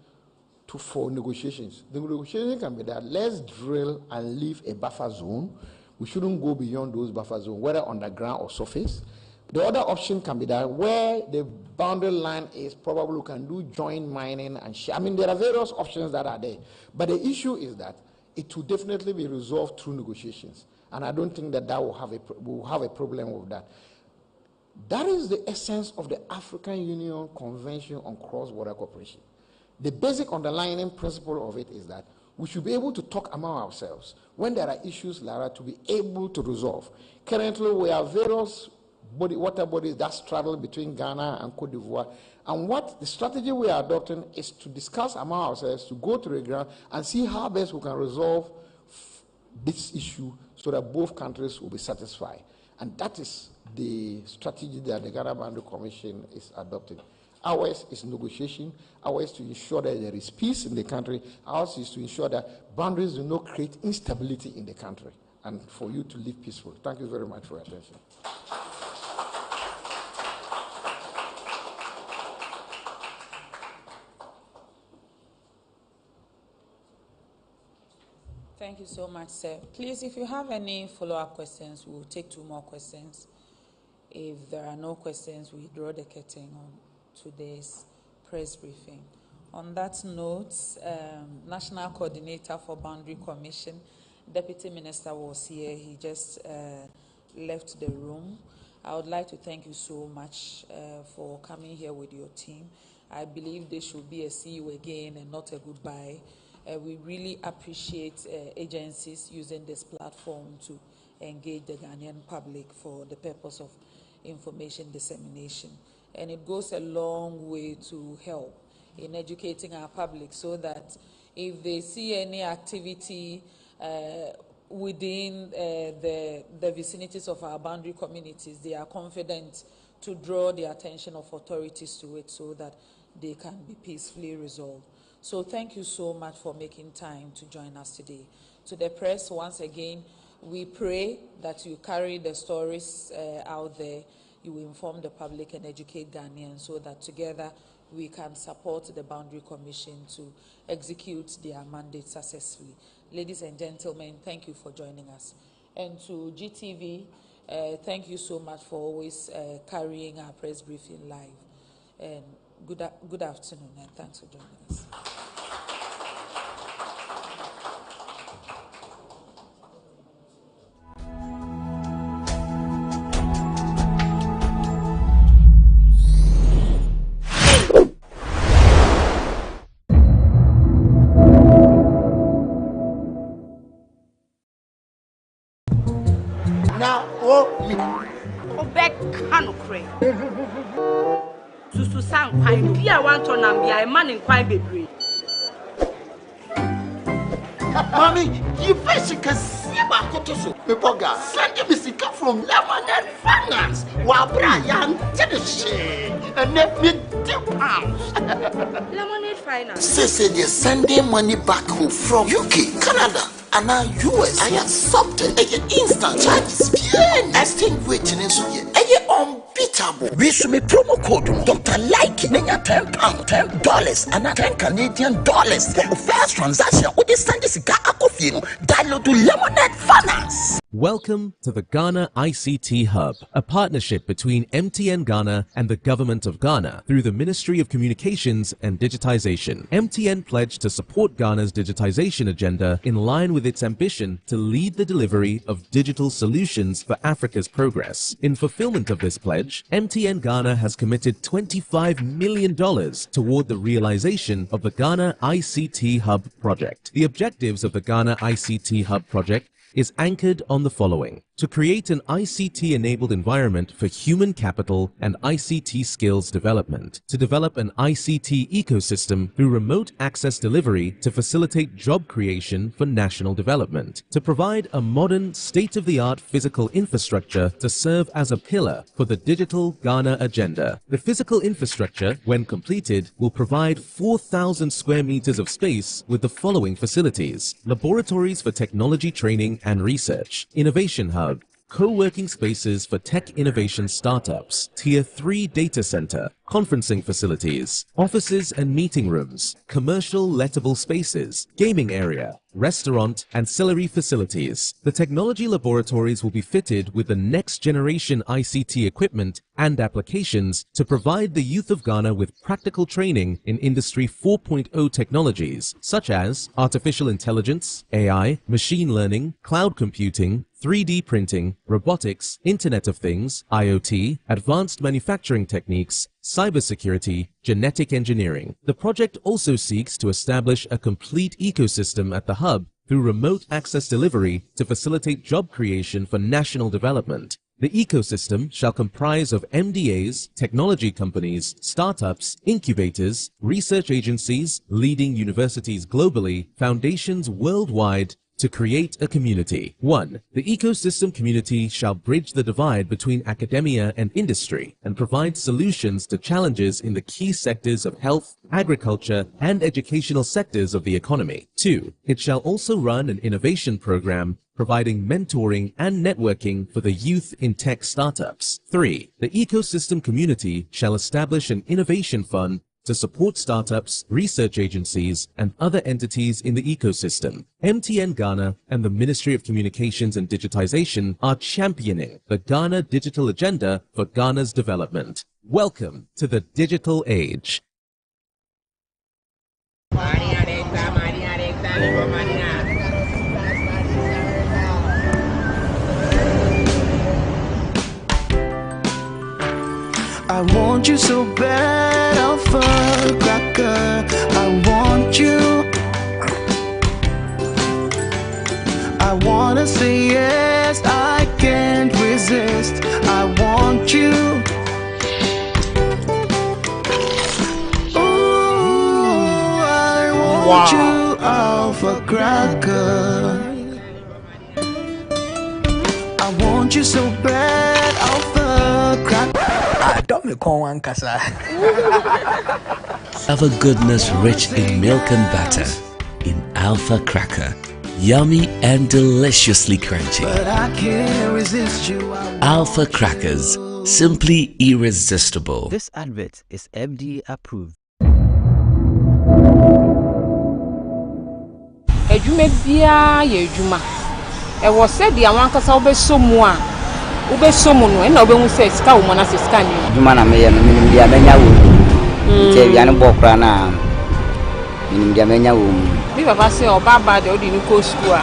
for negotiations. The negotiation can be that let's drill and leave a buffer zone. We shouldn't go beyond those buffer zones, whether underground or surface. The other option can be that where the boundary line is, probably we can do joint mining and share. I mean, there are various options that are there. But the issue is that it will definitely be resolved through negotiations. And I don't think that we'll have a problem with that. That is the essence of the African Union Convention on Cross-Border Cooperation. The basic underlying principle of it is that we should be able to talk among ourselves when there are issues like that, to be able to resolve. Currently, we have various water bodies that straddle between Ghana and Cote d'Ivoire. And what the strategy we are adopting is to discuss among ourselves, to go to the ground and see how best we can resolve this issue so that both countries will be satisfied. And that is the strategy that the Ghana Boundary Commission is adopting. Ours is negotiation. Ours is to ensure that there is peace in the country. Ours is to ensure that boundaries do not create instability in the country and for you to live peacefully. Thank you very much for your attention. Thank you so much, sir. Please, if you have any follow-up questions, we will take 2 more questions. If there are no questions, we draw the curtain on today's press briefing. On that note, National Coordinator for Boundary Commission, Deputy Minister was here. He just left the room. I would like to thank you so much for coming here with your team. I believe they should be a see you again and not a goodbye. We really appreciate agencies using this platform to engage the Ghanaian public for the purpose of information dissemination. And it goes a long way to help in educating our public so that if they see any activity within the vicinities of our boundary communities, they are confident to draw the attention of authorities to it so that they can be peacefully resolved. So thank you so much for making time to join us today. To the press, once again, we pray that you carry the stories out there, you inform the public and educate Ghanaians so that together we can support the Boundary Commission to execute their mandate successfully. Ladies and gentlemen, thank you for joining us. And to GTV, thank you so much for always carrying our press briefing live. And good afternoon, and thanks for joining us. Now, back canoe crane. To sound pine, be a one ton and be a man in quite baby. Mommy, you can see about Kotoso. Pepoga, send me sick from Lemonade Finance. While Brian did the shade and let me £2. Lemonade Finance. Say they're sending money back home from UK, Canada, and now US. I accepted a instant charges. Extinguishing in Suya. Unbeatable. We should make promo code Dr. Like £10, $10, and $10 Canadian for the first transaction. What is this download to Lemonade Finance. Welcome to the Ghana ICT Hub, a partnership between MTN Ghana and the Government of Ghana through the Ministry of Communications and Digitization. MTN pledged to support Ghana's digitization agenda in line with its ambition to lead the delivery of digital solutions for Africa's progress. In fulfillment of this pledge, MTN Ghana has committed $25 million toward the realization of the Ghana ICT Hub project. The objectives of the Ghana ICT Hub project is anchored on the following: to create an ICT-enabled environment for human capital and ICT skills development, to develop an ICT ecosystem through remote access delivery to facilitate job creation for national development, to provide a modern, state-of-the-art physical infrastructure to serve as a pillar for the digital Ghana agenda. The physical infrastructure, when completed, will provide 4,000 square meters of space with the following facilities: laboratories for technology training and research, innovation hub, co-working spaces for tech innovation startups, Tier 3 data center, conferencing facilities, offices and meeting rooms, commercial lettable spaces, gaming area, restaurant, ancillary facilities. The technology laboratories will be fitted with the next generation ICT equipment and applications to provide the youth of Ghana with practical training in Industry 4.0 technologies such as artificial intelligence, AI, machine learning, cloud computing, 3D printing, robotics, Internet of Things, IoT, advanced manufacturing techniques, cybersecurity, genetic engineering. The project also seeks to establish a complete ecosystem at the hub through remote access delivery to facilitate job creation for national development. The ecosystem shall comprise of MDAs, technology companies, startups, incubators, research agencies, leading universities globally, foundations worldwide, to create a community. 1. The ecosystem community shall bridge the divide between academia and industry and provide solutions to challenges in the key sectors of health, agriculture, and educational sectors of the economy. 2. It shall also run an innovation program providing mentoring and networking for the youth in tech startups. 3. The ecosystem community shall establish an innovation fund to support startups, research agencies, and other entities in the ecosystem. MTN Ghana and the Ministry of Communications and Digitization are championing the Ghana digital agenda for Ghana's development. Welcome to the digital age. I want you so bad, Alpha Cracker. I want you. I wanna say yes, I can't resist. I want you. Ooh, I want you, Alpha Cracker. I want you so bad, Alpha Cracker. I don't me call one casa. Alpha goodness rich in milk and butter in Alpha Cracker. Yummy and deliciously crunchy. But I can't resist you. Alpha Crackers, simply irresistible. This advert is FDA approved. Edwuma bia ye edwuma. E wo se dia wankasa obesomu a obesomu no na obehu se sika wo na se sika ni. Edwuma na me ye no minim dia menya wo. Nche bia ne bokra na minim dia menya wo. Bi baba se oba ba de odi ni ko school a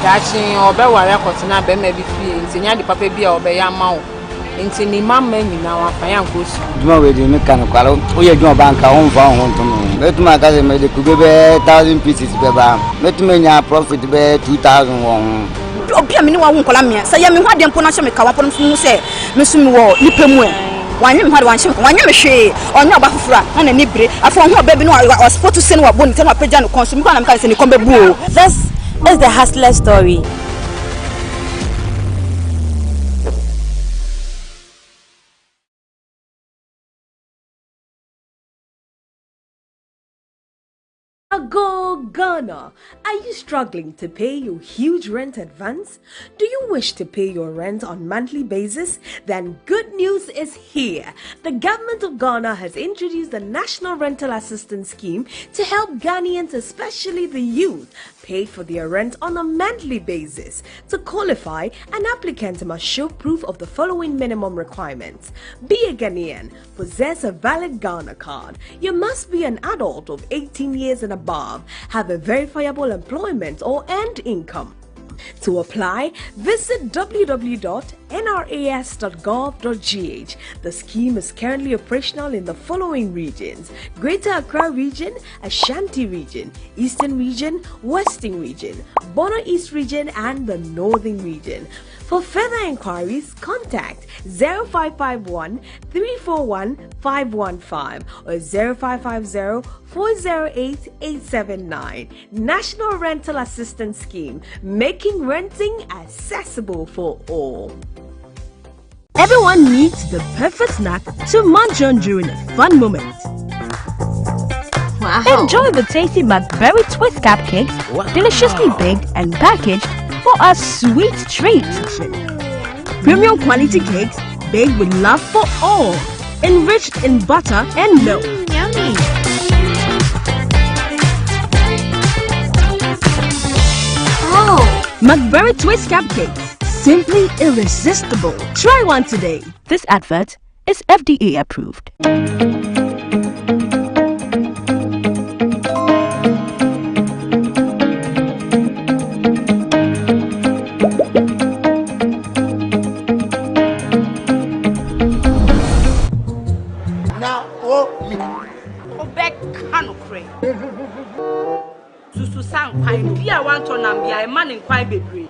daachi obe ware akotena be ma bi fie ntinya de papa bia obe ya ma wo. Nti ni mama nyina wa fa yan ko school. Edwuma we di me kan kwalo o ye edwuma banka ho mfa ho ntom. Betuma ka se me de kubebe 1000 pieces beba. Metuma nya profit be 2000 won. Obi amini wa nkola me say me hwade mpo na hye me kawa pon mu say me so me wo nipemu e wanye me hwade wanhye wanye me hwe onye oba fufura na na ni bire afo ho oba bi no wa sport se no wa boni tem apagya no konso me kwa na me kan se ni kombe bu. This is the hustler story. Go Ghana! Are you struggling to pay your huge rent advance? Do you wish to pay your rent on monthly basis? Then good news is here. The government of Ghana has introduced the National Rental Assistance Scheme to help Ghanaians, especially the youth, pay for their rent on a monthly basis. To qualify, an applicant must show proof of the following minimum requirements. Be a Ghanaian, possess a valid Ghana card. You must be an adult of 18 years and above, have a verifiable employment or earned income. To apply, visit www.nras.gov.gh. The scheme is currently operational in the following regions: Greater Accra Region, Ashanti Region, Eastern Region, Western Region, Bono East Region, and the Northern Region. For further inquiries, contact 0551 341 515 or 0550 408 879. National Rental Assistance Scheme, making renting accessible for all. Everyone needs the perfect snack to munch on during a fun moment. Wow. Enjoy the tasty McBerry Twist cupcakes, deliciously baked and packaged for a sweet treat. Premium quality cakes baked with love for all, enriched in butter and milk. Yummy. Oh, McBerry Twist cupcakes, simply irresistible. Try one today. This advert is FDA approved. Susu sang pine bia wan to nam bia man in kwai bebre.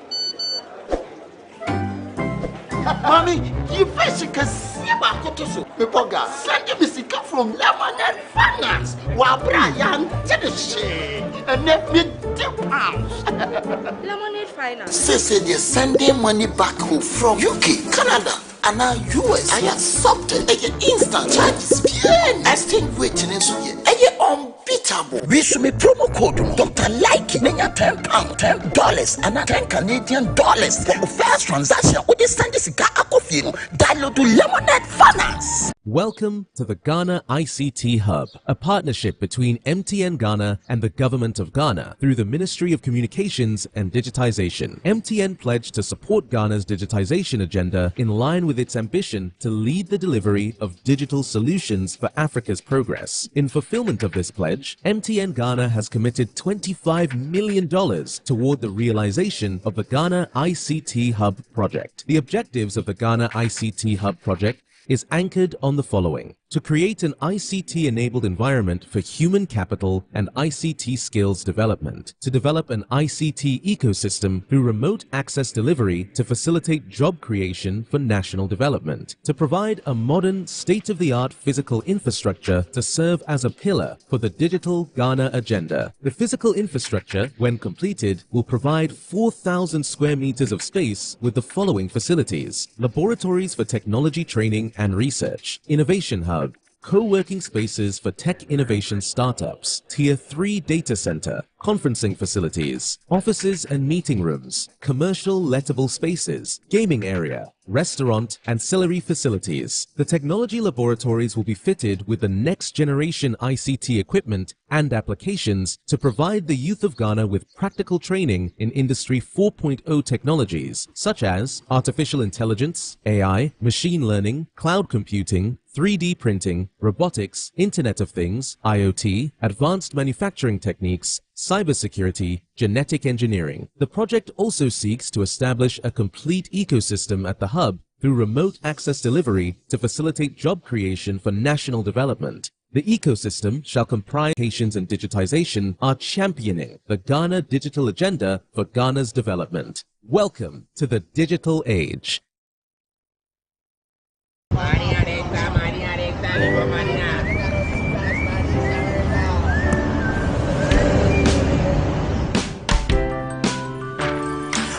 Mommy, you fish can see about Kotoso. Pepoga, send me sika from Lemonade Finance. Wabra yan Tedeshe. And let me £10. Lemonade Finance. Say they're sending money back home from UK, Canada, and now US. I accepted a instant charges. Exchange waiting in so ye. Unbeatable. We should make promo code Dr. Like Nenya £10, $10, and $10 Canadian for the first transaction. We just send this guy a coffee. Download to Lemonade Finance. Welcome to the Ghana ICT Hub, a partnership between MTN Ghana and the Government of Ghana through the Ministry of Communications and Digitization. MTN pledged to support Ghana's digitization agenda in line with its ambition to lead the delivery of digital solutions for Africa's progress. In fulfillment of this pledge, MTN Ghana has committed $25 million toward the realization of the Ghana ICT Hub project. The objectives of the Ghana ICT Hub project is anchored on the following: to create an ICT-enabled environment for human capital and ICT skills development, to develop an ICT ecosystem through remote access delivery to facilitate job creation for national development, to provide a modern, state-of-the-art physical infrastructure to serve as a pillar for the Digital Ghana agenda. The physical infrastructure, when completed, will provide 4,000 square meters of space with the following facilities: laboratories for technology training and research, innovation hub, co-working spaces for tech innovation startups, Tier 3 data center, conferencing facilities, offices and meeting rooms, commercial lettable spaces, gaming area, restaurant, ancillary facilities. The technology laboratories will be fitted with the next generation ICT equipment and applications to provide the youth of Ghana with practical training in Industry 4.0 technologies such as artificial intelligence, AI, machine learning, cloud computing, 3D printing, robotics, Internet of Things, IoT, advanced manufacturing techniques, cybersecurity, genetic engineering. The project also seeks to establish a complete ecosystem at the hub through remote access delivery to facilitate job creation for national development. The ecosystem shall comprise applications and digitization are championing the Ghana digital agenda for Ghana's development. Welcome to the digital age.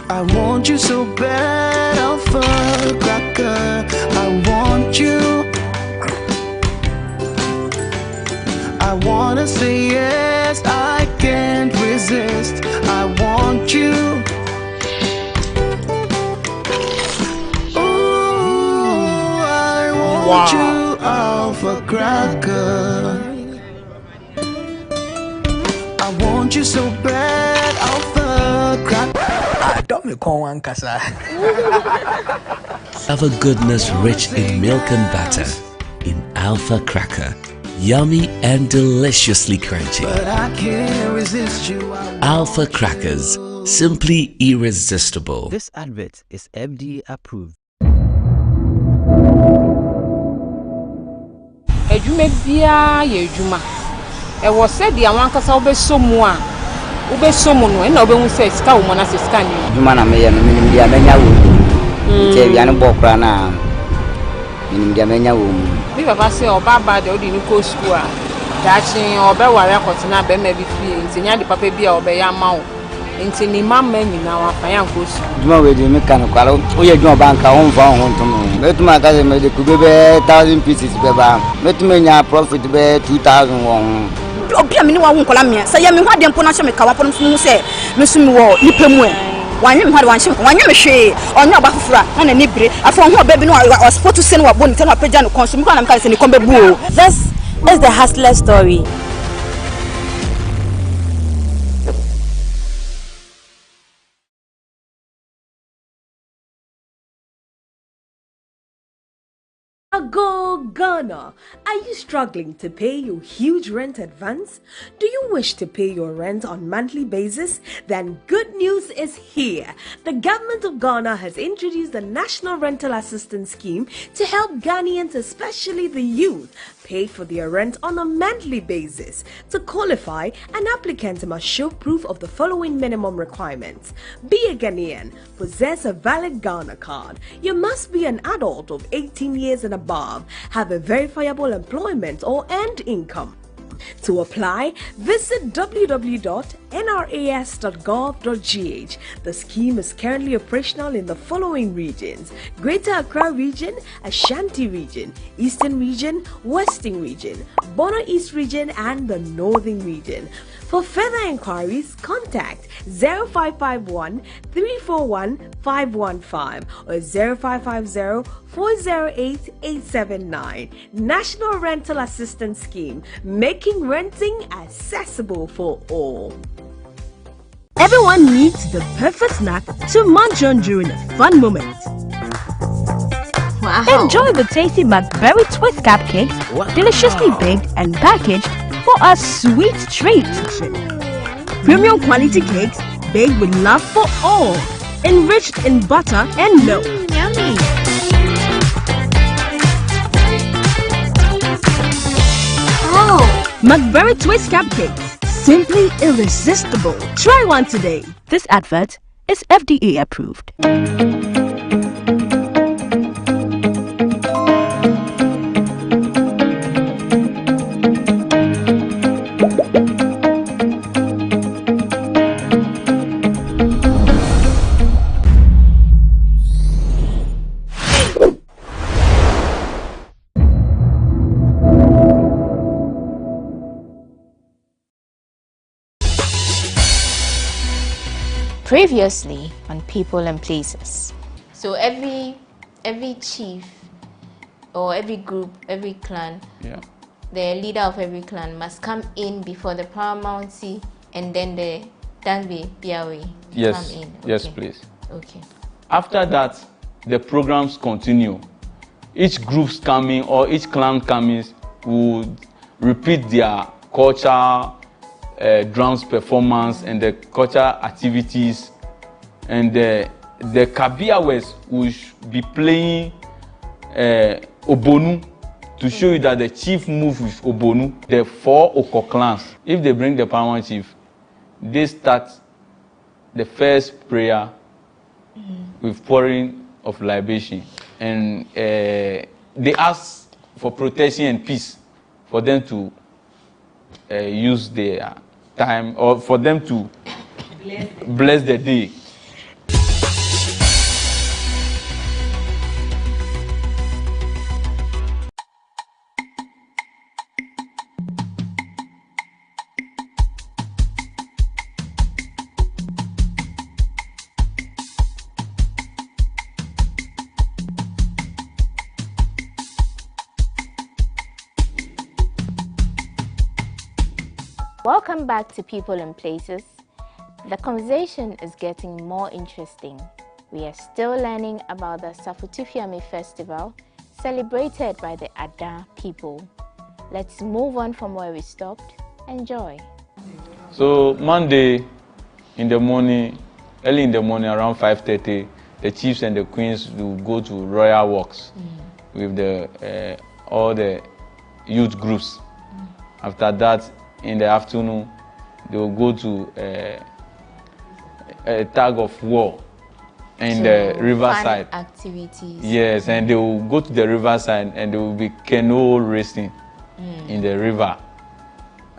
I want you so bad, Alpha Cracker. I want you. I wanna say yes, I can't resist. I want you. Ooh, I want you, Alpha Cracker. I want you so bad, Alpha Cracker. Have a goodness rich in milk and butter in Alpha Cracker. Yummy and deliciously crunchy. But I can't resist you. Alpha Crackers, simply irresistible. This advert is FDA approved. Ejuma bia ye ejuma. E wo said dia wan kasa obesomu a. Obesomu no e na obehu say sika wo na sika ni. Ejuma na me ye no minim dia menya wo. Nche bia no bokra na minim dia menya wo. Bi baba say obaba de odi ni ko school a. Dachi obeware akotena be ma bi fie. Ntinya de papa bia obeya ma wo. Nti ni mama nyina wa fa yan ko school. Ejuma we de me kan kwalo. O ye ejuma banka won fa won tom. Metuma ka se me de kubebe 1000 pieces beba. Metuma nya profit be 2000 won. Obia me ni wa hu kola me. Say me hwa de mpo na hye me kawa pon funu say me so me wo nipa mu e. Wanye me hwa de wanhye wanye me hwe. Onye oba fufura na na ni bire. Afo hu oba bi no wa sport to say no wa boni tan wa pagya no consume ko na me ka say ni kombe bu o. This is the hustler story. Go Ghana! Are you struggling to pay your huge rent advance? Do you wish to pay your rent on monthly basis? Then good news is here. The government of Ghana has introduced the National Rental Assistance Scheme to help Ghanaians, especially the youth, pay for their rent on a monthly basis. To qualify, an applicant must show proof of the following minimum requirements. Be a Ghanaian, possess a valid Ghana card. You must be an adult of 18 years and above, have a verifiable employment or earned income. To apply, visit www.nras.gov.gh. The scheme is currently operational in the following regions: Greater Accra Region, Ashanti Region, Eastern Region, Western Region, Bono East Region, and the Northern Region. For further inquiries, contact 0551 341 515 or 0550 408 879. National Rental Assistance Scheme, making renting accessible for all. Everyone needs the perfect snack to munch on during a fun moment. Wow. Enjoy the tasty McBerry Twist Cupcake, deliciously baked and packaged for a sweet treat. Premium quality cakes baked with love for all, enriched in butter and milk. Yummy. McBerry Twist Cupcakes. Simply irresistible. Try one today. This advert is FDA approved. Previously on People and Places. So every chief or every group, every clan, the leader of every clan must come in before the paramountcy, and then the Dangbe Biawe come in. Okay. Yes, please. Okay. After that, the programs continue. Each group's coming or each clan coming will repeat their culture, drums performance and the cultural activities, and the Kabiawes will be playing Obonu to show you that the chief move with Obonu. The 4 Oko clans, if they bring the paramount chief, they start the first prayer with pouring of libation, and they ask for protection and peace for them to use their time, or for them to bless the day. Welcome back to People and Places. The conversation is getting more interesting. We are still learning about the Asafotufiami festival celebrated by the Ada people. Let's move on from where we stopped. Enjoy. So Monday in the morning, early in the morning around 5:30, the chiefs and the queens will go to royal walks with the all the youth groups. After that, in the afternoon, they will go to a tag of war in the riverside. Activities. Yes, and they will go to the riverside and they will be canoe racing in the river.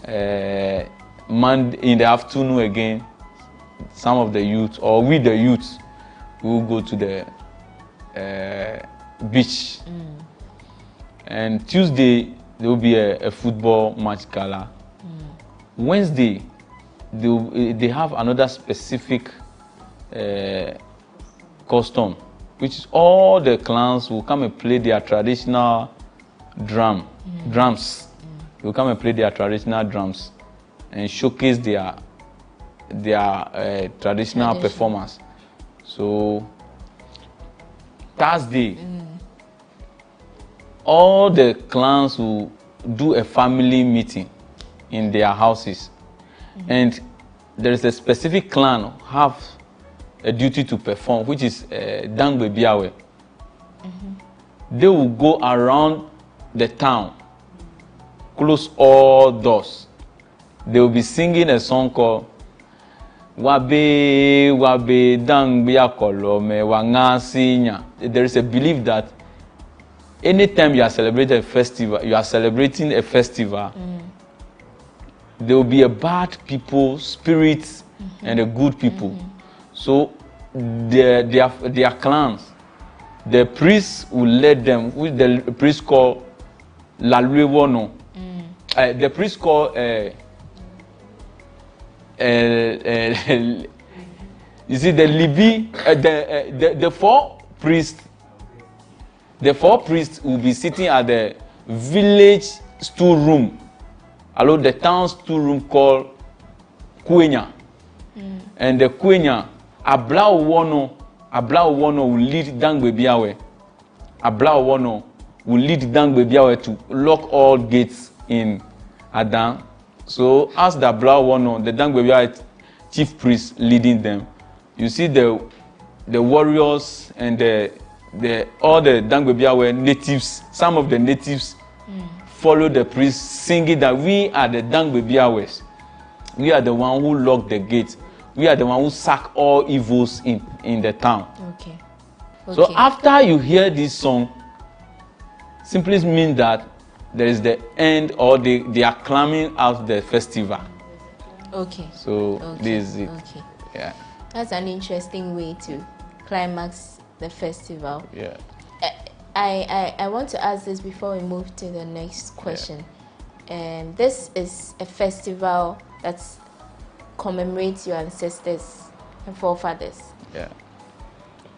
In the afternoon again, some of the youth, or we the youth, will go to the beach. And Tuesday, there will be a football match gala. Wednesday, they have another specific custom, which is all the clans will come and play their traditional drums. They will come and play their traditional drums and showcase their traditional performance. So Thursday, all the clans will do a family meeting in their houses, and there is a specific clan have a duty to perform, which is Dangbe Biawe. They will go around the town, close all doors. They will be singing a song called Wabe Wabe Dangbe Akolome Wangasinya. There is a belief that anytime you are celebrating a festival, there will be a bad people, spirits, and a good people. So their clans, the priests will lead them, which the priest called Lalwewono. The priest called you see the Libi, the 4 priests. The 4 priests will be sitting at the village storeroom, although the town storeroom called Kwenya. And the Kwenya, Ablawono will lead Dangbe Biawe. Ablawono will lead Dangbe Biawe to lock all gates in Adan. So as the Ablawono, the Dangbe Biawe chief priest leading them, you see the warriors and all the Dangbe Biawe natives, some of the natives follow the priest, singing that we are the Dang Baby Hours. We are the one who lock the gate. We are the one who sack all evils in the town. Okay. So after you hear this song, simply means that there is the end, or they are climbing out the festival. Okay. So this is it. Okay. Yeah. That's an interesting way to climax the festival. Yeah. I want to ask this before we move to the next question. This is a festival that commemorates your ancestors and forefathers. Yeah.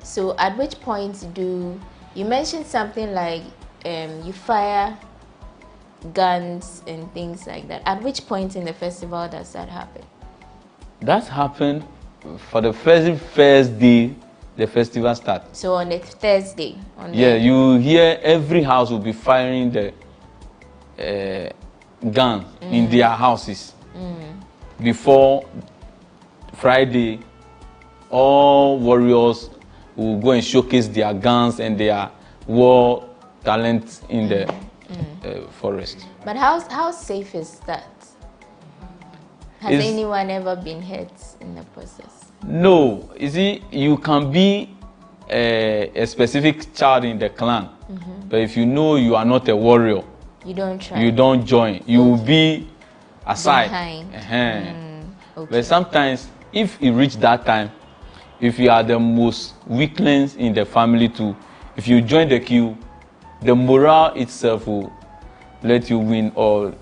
So at which point do you mentioned something like you fire guns and things like that? At which point in the festival does that happen? That happened for the first day the festival starts. So on the Thursday. You hear every house will be firing the gun in their houses. Before Friday, all warriors will go and showcase their guns and their war talent in the forest. But how safe is that? Has anyone ever been hurt in the process? No. You see, you can be a specific child in the clan, but if you know you are not a warrior, you don't try. You don't join. You will be aside. Behind. But sometimes, if it reach that time, if you are the most weaklings in the family too, if you join the queue, the morale itself will let you win all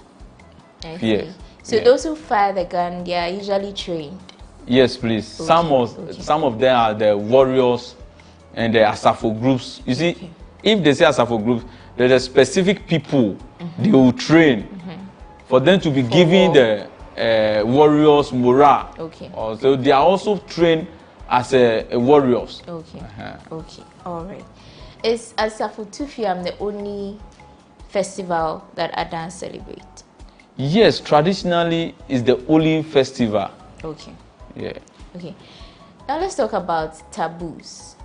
fears. So those who fire the gun, they are usually trained. Yes, please. Some of them are the warriors and the Asafo groups. You see, if they say Asafo groups, there's a specific people they will train for them to be giving the warriors morale. So they are also trained as warriors. Okay, all right. Is Asafotufiami the only festival that Adan celebrate? Yes, traditionally is the only festival. Okay. Yeah. Okay. Now let's talk about taboos.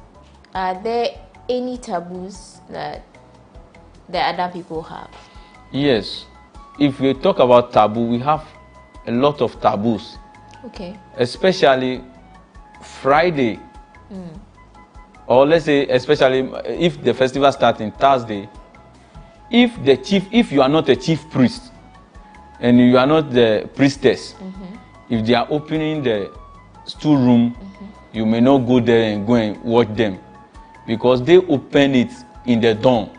Are there any taboos that the other people have? Yes. If we talk about taboo, we have a lot of taboos. Okay. Especially Friday. Or let's say, especially if the festival starts in Thursday, if you are not a chief priest and you are not the priestess, if they are opening the storeroom, you may not go there and go and watch them because they open it in the dawn.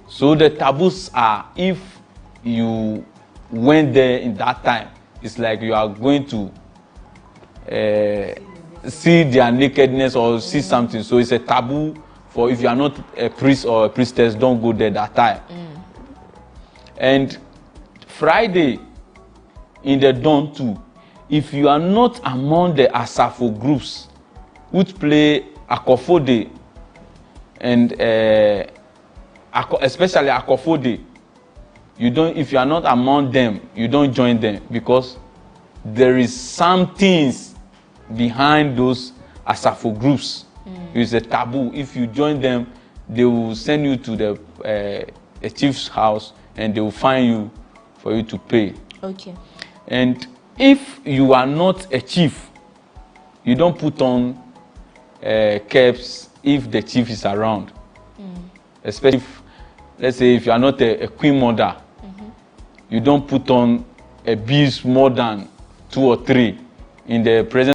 So the taboos are, if you went there in that time, it's like you are going to see their nakedness or see something. So it's a taboo for if you are not a priest or a priestess, don't go there that time. And Friday in the dawn too, if you are not among the Asafo groups which play Akofode and especially Akofode, if you are not among them, you don't join them because there is some things behind those Asafo groups. It's a taboo. If you join them, they will send you to the chief's house and they will fine you for you to pay. Okay. And if you are not a chief, you don't put on caps if the chief is around. Especially if, let's say, if you are not a queen mother, you don't put on a beast more than 2 or 3 in the presence